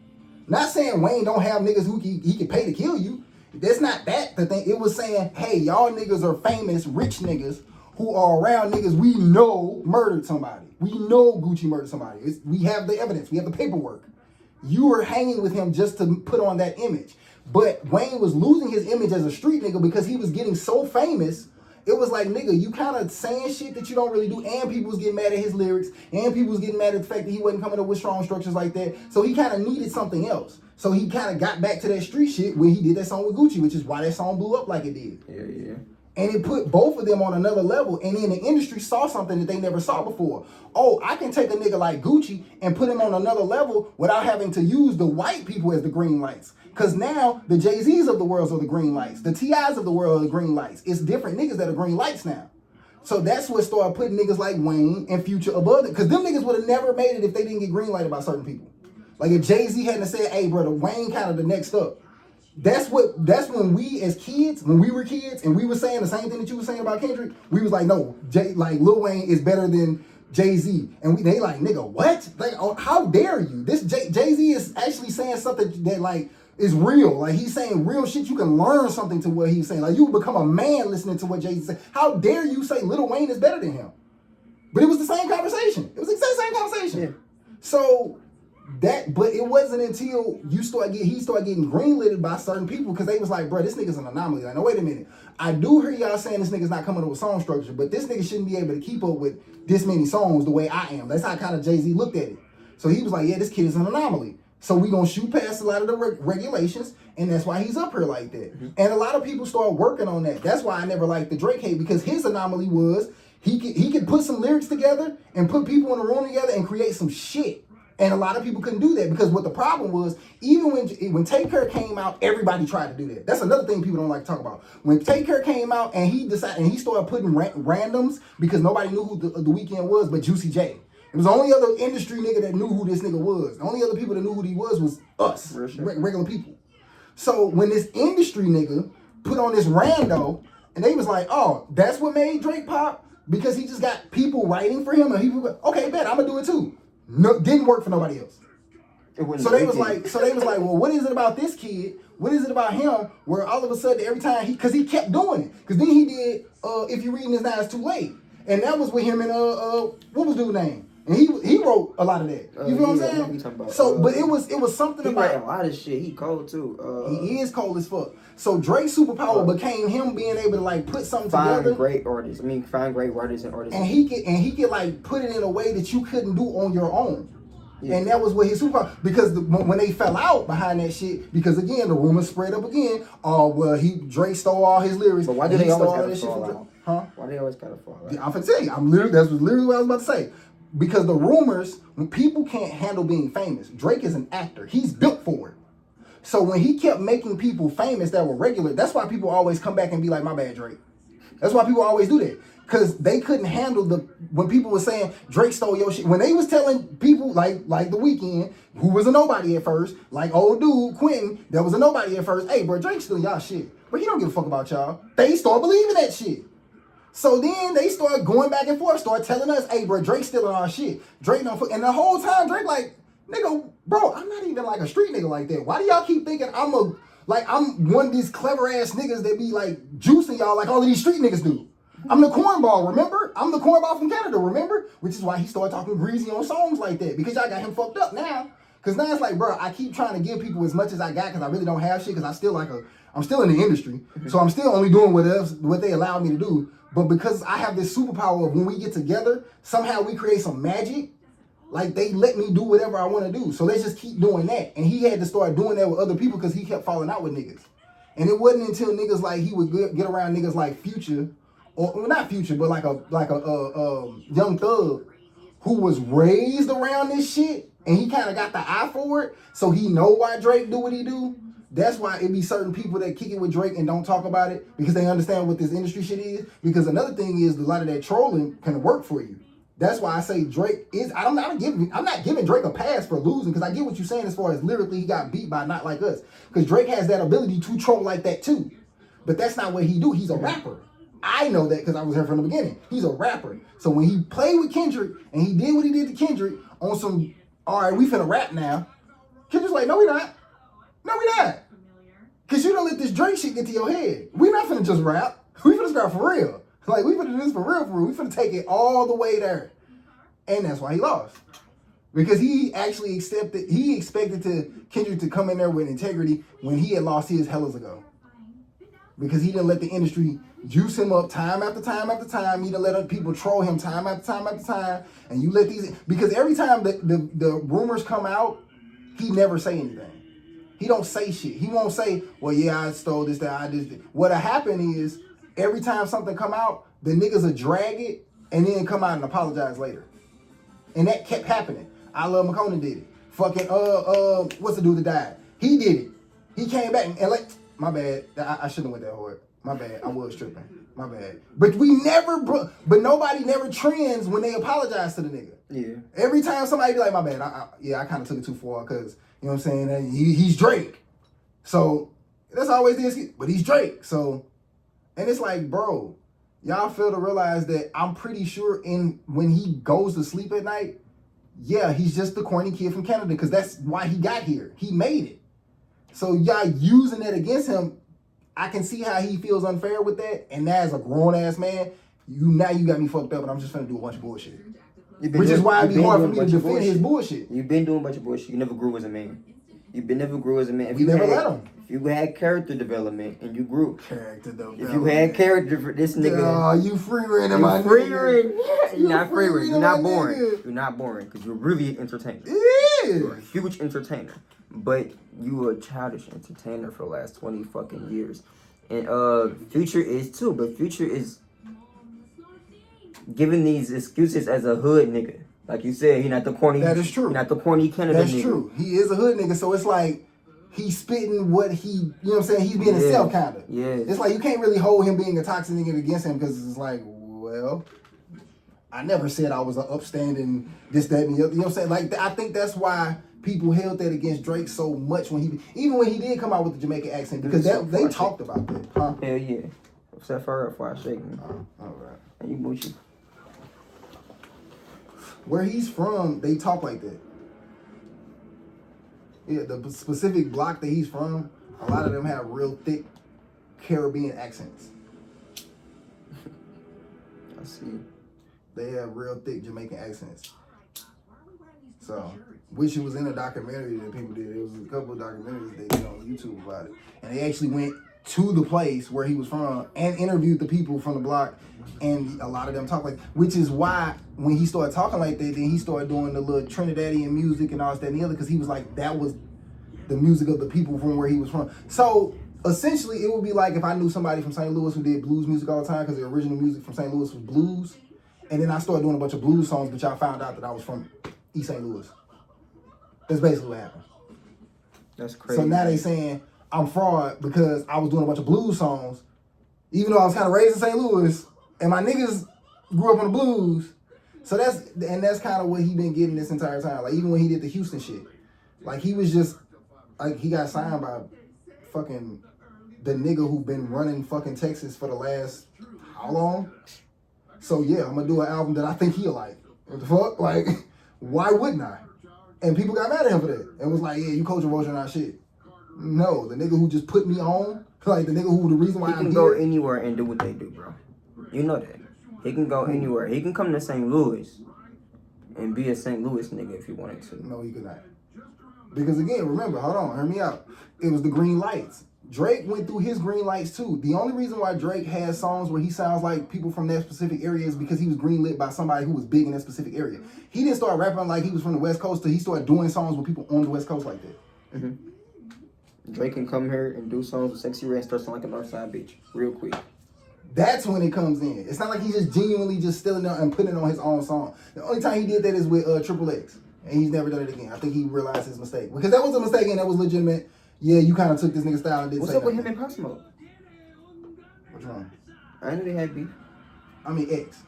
Not saying Wayne don't have niggas who he can pay to kill you. That's not that the thing. It was saying, hey, y'all niggas are famous, rich niggas who are around niggas we know murdered somebody. We know Gucci murdered somebody. We have the evidence. We have the paperwork. You were hanging with him just to put on that image. But Wayne was losing his image as a street nigga because he was getting so famous. It was like, nigga, you kind of saying shit that you don't really do, and people was getting mad at his lyrics, and people was getting mad at the fact that he wasn't coming up with strong structures like that. So he kind of needed something else. So he kind of got back to that street shit when he did that song with Gucci, which is why that song blew up like it did. Yeah. And it put both of them on another level, and then the industry saw something that they never saw before. Oh, I can take a nigga like Gucci and put him on another level without having to use the white people as the green lights. Because now the Jay-Z's of the world are the green lights. The T.I.'s of the world are the green lights. It's different niggas that are green lights now. So that's what started putting niggas like Wayne and Future above it. Because them niggas would have never made it if they didn't get green lighted by certain people. Like if Jay-Z hadn't said, hey, brother, Wayne kind of the next up. That's when we as kids, when we were kids, and we were saying the same thing that you were saying about Kendrick, we was like, no, Lil Wayne is better than Jay-Z. And they like, nigga, what? Like, oh, how dare you? This Jay-Z is actually saying something that like is real. Like, he's saying real shit. You can learn something to what he's saying. Like, you become a man listening to what Jay-Z said. How dare you say Lil Wayne is better than him? But it was the same conversation. It was the exact same conversation. Yeah. So but it wasn't until he started getting greenlit by certain people because they was like, bro, this nigga's an anomaly. Like, no, wait a minute. I do hear y'all saying this nigga's not coming up with song structure, but this nigga shouldn't be able to keep up with this many songs the way I am. That's how kind of Jay-Z looked at it. So he was like, yeah, this kid is an anomaly. So we gonna shoot past a lot of the regulations, and that's why he's up here like that. Mm-hmm. And a lot of people start working on that. That's why I never liked the Drake hate, because his anomaly was he could put some lyrics together and put people in a room together and create some shit. And a lot of people couldn't do that because what the problem was, even when Take Care came out, everybody tried to do that. That's another thing people don't like to talk about. When Take Care came out and he started putting randoms because nobody knew who the Weeknd was but Juicy J. It was the only other industry nigga that knew who this nigga was. The only other people that knew who he was us, regular people. So when this industry nigga put on this rando, and they was like, oh, that's what made Drake pop? Because he just got people writing for him, and people go, okay, bet, I'm gonna do it too. No, didn't work for nobody else. So they was like, well, what is it about this kid? What is it about him? Where all of a sudden, every time because he kept doing it. Because then he did, if you're reading this now, it's too late. And that was with him and what was dude's name? And he wrote a lot of that. You feel what I'm saying? About, so, but it was something he about write a lot of shit. He cold too. He is cold as fuck. So Drake's superpower became him being able to like put something together. Find great artists and artists. And he could like put it in a way that you couldn't do on your own. Yeah. And that was what his superpower, because when they fell out behind that shit, because again the rumors spread up again. Well, Drake stole all his lyrics. But why do they always gotta fall out? Huh? Why they always gotta fall out? I'm gonna tell you. That's literally what I was about to say. Because the rumors, when people can't handle being famous, Drake is an actor. He's built for it. So when he kept making people famous that were regular, that's why people always come back and be like, my bad, Drake. That's why people always do that. Because they couldn't handle when people were saying Drake stole your shit. When they was telling people like The Weeknd, who was a nobody at first, like old dude, Quentin, that was a nobody at first, hey, bro, Drake stole y'all shit. But he don't give a fuck about y'all. They start believing that shit. So then they start going back and forth, start telling us, hey, bro, Drake stealing our shit. Drake don't fuck. And the whole time, Drake like, nigga, bro, I'm not even like a street nigga like that. Why do y'all keep thinking I'm one of these clever ass niggas that be like juicing y'all like all of these street niggas do? I'm the cornball, remember? I'm the cornball from Canada, remember? Which is why he started talking greasy on songs like that, because y'all got him fucked up now. Because now it's like, bro, I keep trying to give people as much as I got because I really don't have shit, because I'm still in the industry. So I'm still only doing what they allow me to do. But because I have this superpower of when we get together, somehow we create some magic. Like, they let me do whatever I want to do. So let's just keep doing that. And he had to start doing that with other people because he kept falling out with niggas. And it wasn't until niggas like he would get around niggas like Future, or well, not Future, but like a Young Thug, who was raised around this shit, and he kind of got the eye for it, so he know why Drake do what he do. That's why it be certain people that kick it with Drake and don't talk about it, because they understand what this industry shit is. Because another thing is, a lot of that trolling can work for you. That's why I say Drake is. I'm not giving Drake a pass for losing, because I get what you're saying as far as lyrically he got beat by Not Like Us. Because Drake has that ability to troll like that too, but that's not what he do. He's a rapper. I know that because I was here from the beginning. He's a rapper. So when he played with Kendrick and he did what he did to Kendrick on some, all right, we finna rap now. Kendrick's like, no, we not. No, we not. Because you don't let this Drake shit get to your head. We not finna just rap. We finna rap for real. Like, we finna do this for real, for real. We finna take it all the way there. And that's why he lost. Because he actually expected Kendrick to come in there with integrity when he had lost his hellas ago. Because he didn't let the industry juice him up time after time after time. He didn't let other people troll him time after time after time. And you let these, because every time the rumors come out, he never say anything. He don't say shit. He won't say, well, yeah, I stole this, that, I did this. What'll happen is, every time something come out, the niggas will drag it and then come out and apologize later. And that kept happening. I Love McCona did it. Fucking, what's the dude that died? He did it. He came back and like, my bad. I shouldn't have went that hard. My bad. I was tripping. My bad. But but nobody never trends when they apologize to the nigga. Yeah. Every time somebody be like, my bad. I kind of took it too far because, you know what I'm saying? He's Drake. So that's always the excuse. But he's Drake. So, and it's like, bro, y'all fail to realize that I'm pretty sure when he goes to sleep at night, yeah, he's just the corny kid from Canada, because that's why he got here. He made it. So y'all using that against him. I can see how he feels unfair with that. And as a grown ass man, you got me fucked up, and I'm just gonna do a bunch of bullshit. Which is why it'd be hard for me to defend his bullshit. You've been doing a bunch of bullshit. You never grew as a man. Never grew as a man. We never let him. If you had character development and you grew. Character development. If you had character for this nigga. Oh, you Frien in my nigga. You're not Frien. You're not boring. You're not boring because you're really entertaining. Yeah. You're a huge entertainer. But you were a childish entertainer for the last 20 fucking years. And Future is too. But Future is giving these excuses as a hood nigga. Like you said, he not the corny. That is true. He not the corny Canada nigga. That's true. He is a hood nigga, so it's like he's spitting what he, you know what I'm saying? He's being himself, kind of. Yeah. It's like you can't really hold him being a toxic nigga against him because it's like, well, I never said I was an upstanding this, that, and the other. You know what I'm saying? Like, I think that's why people held that against Drake so much even when he did come out with the Jamaican accent, because they talked about that. Huh? Hell yeah. Except for her before I shake me. All right. And you Bucci. Where he's from, they talk like that. Yeah, the specific block that he's from, a lot of them have real thick Caribbean accents. I see. They have real thick Jamaican accents. So, which it was in a documentary that people did. It was a couple of documentaries they did on YouTube about it. And they actually went to the place where he was from and interviewed the people from the block, and a lot of them talk like, which is why when he started talking like that, then he started doing the little Trinidadian music and all that and the other, because he was like, that was the music of the people from where he was from. So essentially it would be like if I knew somebody from St. Louis who did blues music all the time, because the original music from St. Louis was blues, and then I started doing a bunch of blues songs, but y'all found out that I was from East St. Louis. That's basically what happened. That's crazy. So now they saying I'm fraud because I was doing a bunch of blues songs, even though I was kind of raised in St. Louis, and my niggas grew up on the blues. So that's kind of what he been getting this entire time. Like, even when he did the Houston shit, like, he was just, like, he got signed by fucking the nigga who been running fucking Texas for the last, how long? So yeah, I'm gonna do an album that I think he'll like. What the fuck? Like, why wouldn't I? And people got mad at him for that. And was like, yeah, you culture vulture and our shit. No, the nigga who just put me on, like the nigga who the reason why he can go anywhere and do what they do, bro. You know that. He can go anywhere. He can come to St. Louis and be a St. Louis nigga if he wanted to. No, he could not. Because again, remember, hold on, hear me out. It was the green lights. Drake went through his green lights too. The only reason why Drake has songs where he sounds like people from that specific area is because he was greenlit by somebody who was big in that specific area. He didn't start rapping like he was from the West Coast till he started doing songs with people on the West Coast like that. Mm-hmm. Drake can come here and do songs with Sexy Red and start sounding like a Northside bitch real quick. That's when it comes in. It's not like he's just genuinely just stealing it and putting it on his own song. The only time he did that is with Triple X, and he's never done it again. I think he realized his mistake, because that was a mistake and that was legitimate. Yeah, you kind of took this nigga style and did. What's up with him and Pop Smoke? What's wrong? I knew they had beef. I mean X.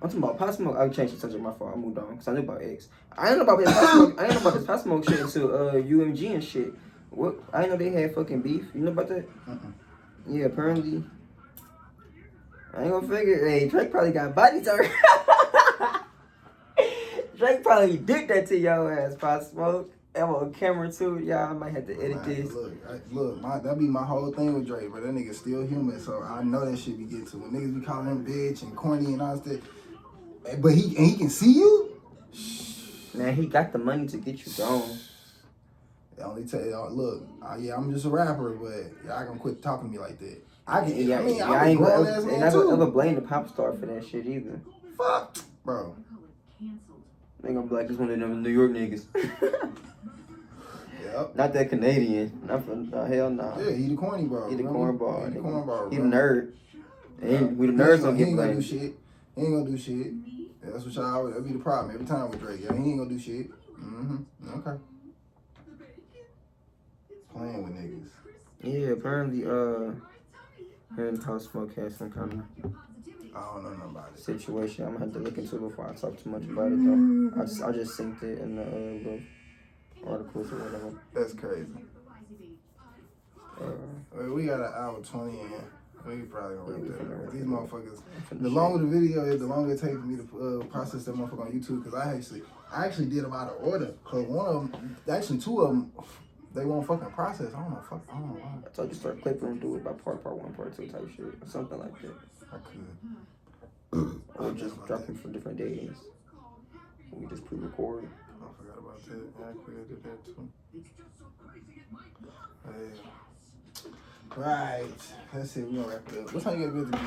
I'm talking about Pop Smoke. I changed the subject. My fault. I moved on because I knew about X. I didn't know about this Pop Smoke. I didn't know about this Pop Smoke shit until UMG and shit. What? I didn't know they had fucking beef. You know about that? Yeah, apparently. I ain't gonna figure. Hey, Drake probably got body turn. Drake probably did that to your ass, Pop Smoke. I'm on camera too. Y'all, I might have to edit this. Look, that be my whole thing with Drake, but that nigga still human, so I know that shit be getting to. When niggas be calling him bitch and corny and all that, but he can see you. Man, he got the money to get you gone. They only tell you, look, yeah, I'm just a rapper, but y'all gonna quit talking to me like that. I'm a grown ass man too. I never blame the pop star for that shit either. Fuck, bro. They gonna be like, this one of them New York niggas. Yep. Not that Canadian. Not from hell no. Yeah, he the corny bro. He the cornball. He the cornball. He the nerd. We the nerds don't get blamed. He ain't gonna do shit. He ain't gonna do shit. Yeah, that's what y'all. That'd be the problem every time with Drake. Yeah, he ain't gonna do shit. Okay. Playing with niggas. Yeah, apparently, him and Pop Smoke had some kind of I don't know nothing about it. situation. I'm gonna have to look into it before I talk too much about it though. I just synced it in the little articles or whatever. That's crazy. We got an hour 20 in. We probably gonna wrap that up. These motherfuckers. The longer the video is, the longer it takes me to process that motherfucker on YouTube. Because I actually did them out of order. Because one of them, actually two of them, They won't fucking process. I don't know why. I told you start clipping and do it by part 1, part 2 type shit. Or something like that. I could. Or just drop them for different days. We just pre-record. I forgot about that. I could do that too. Hey. Right. That's it. We're gonna wrap it up. What time you gotta be at the game?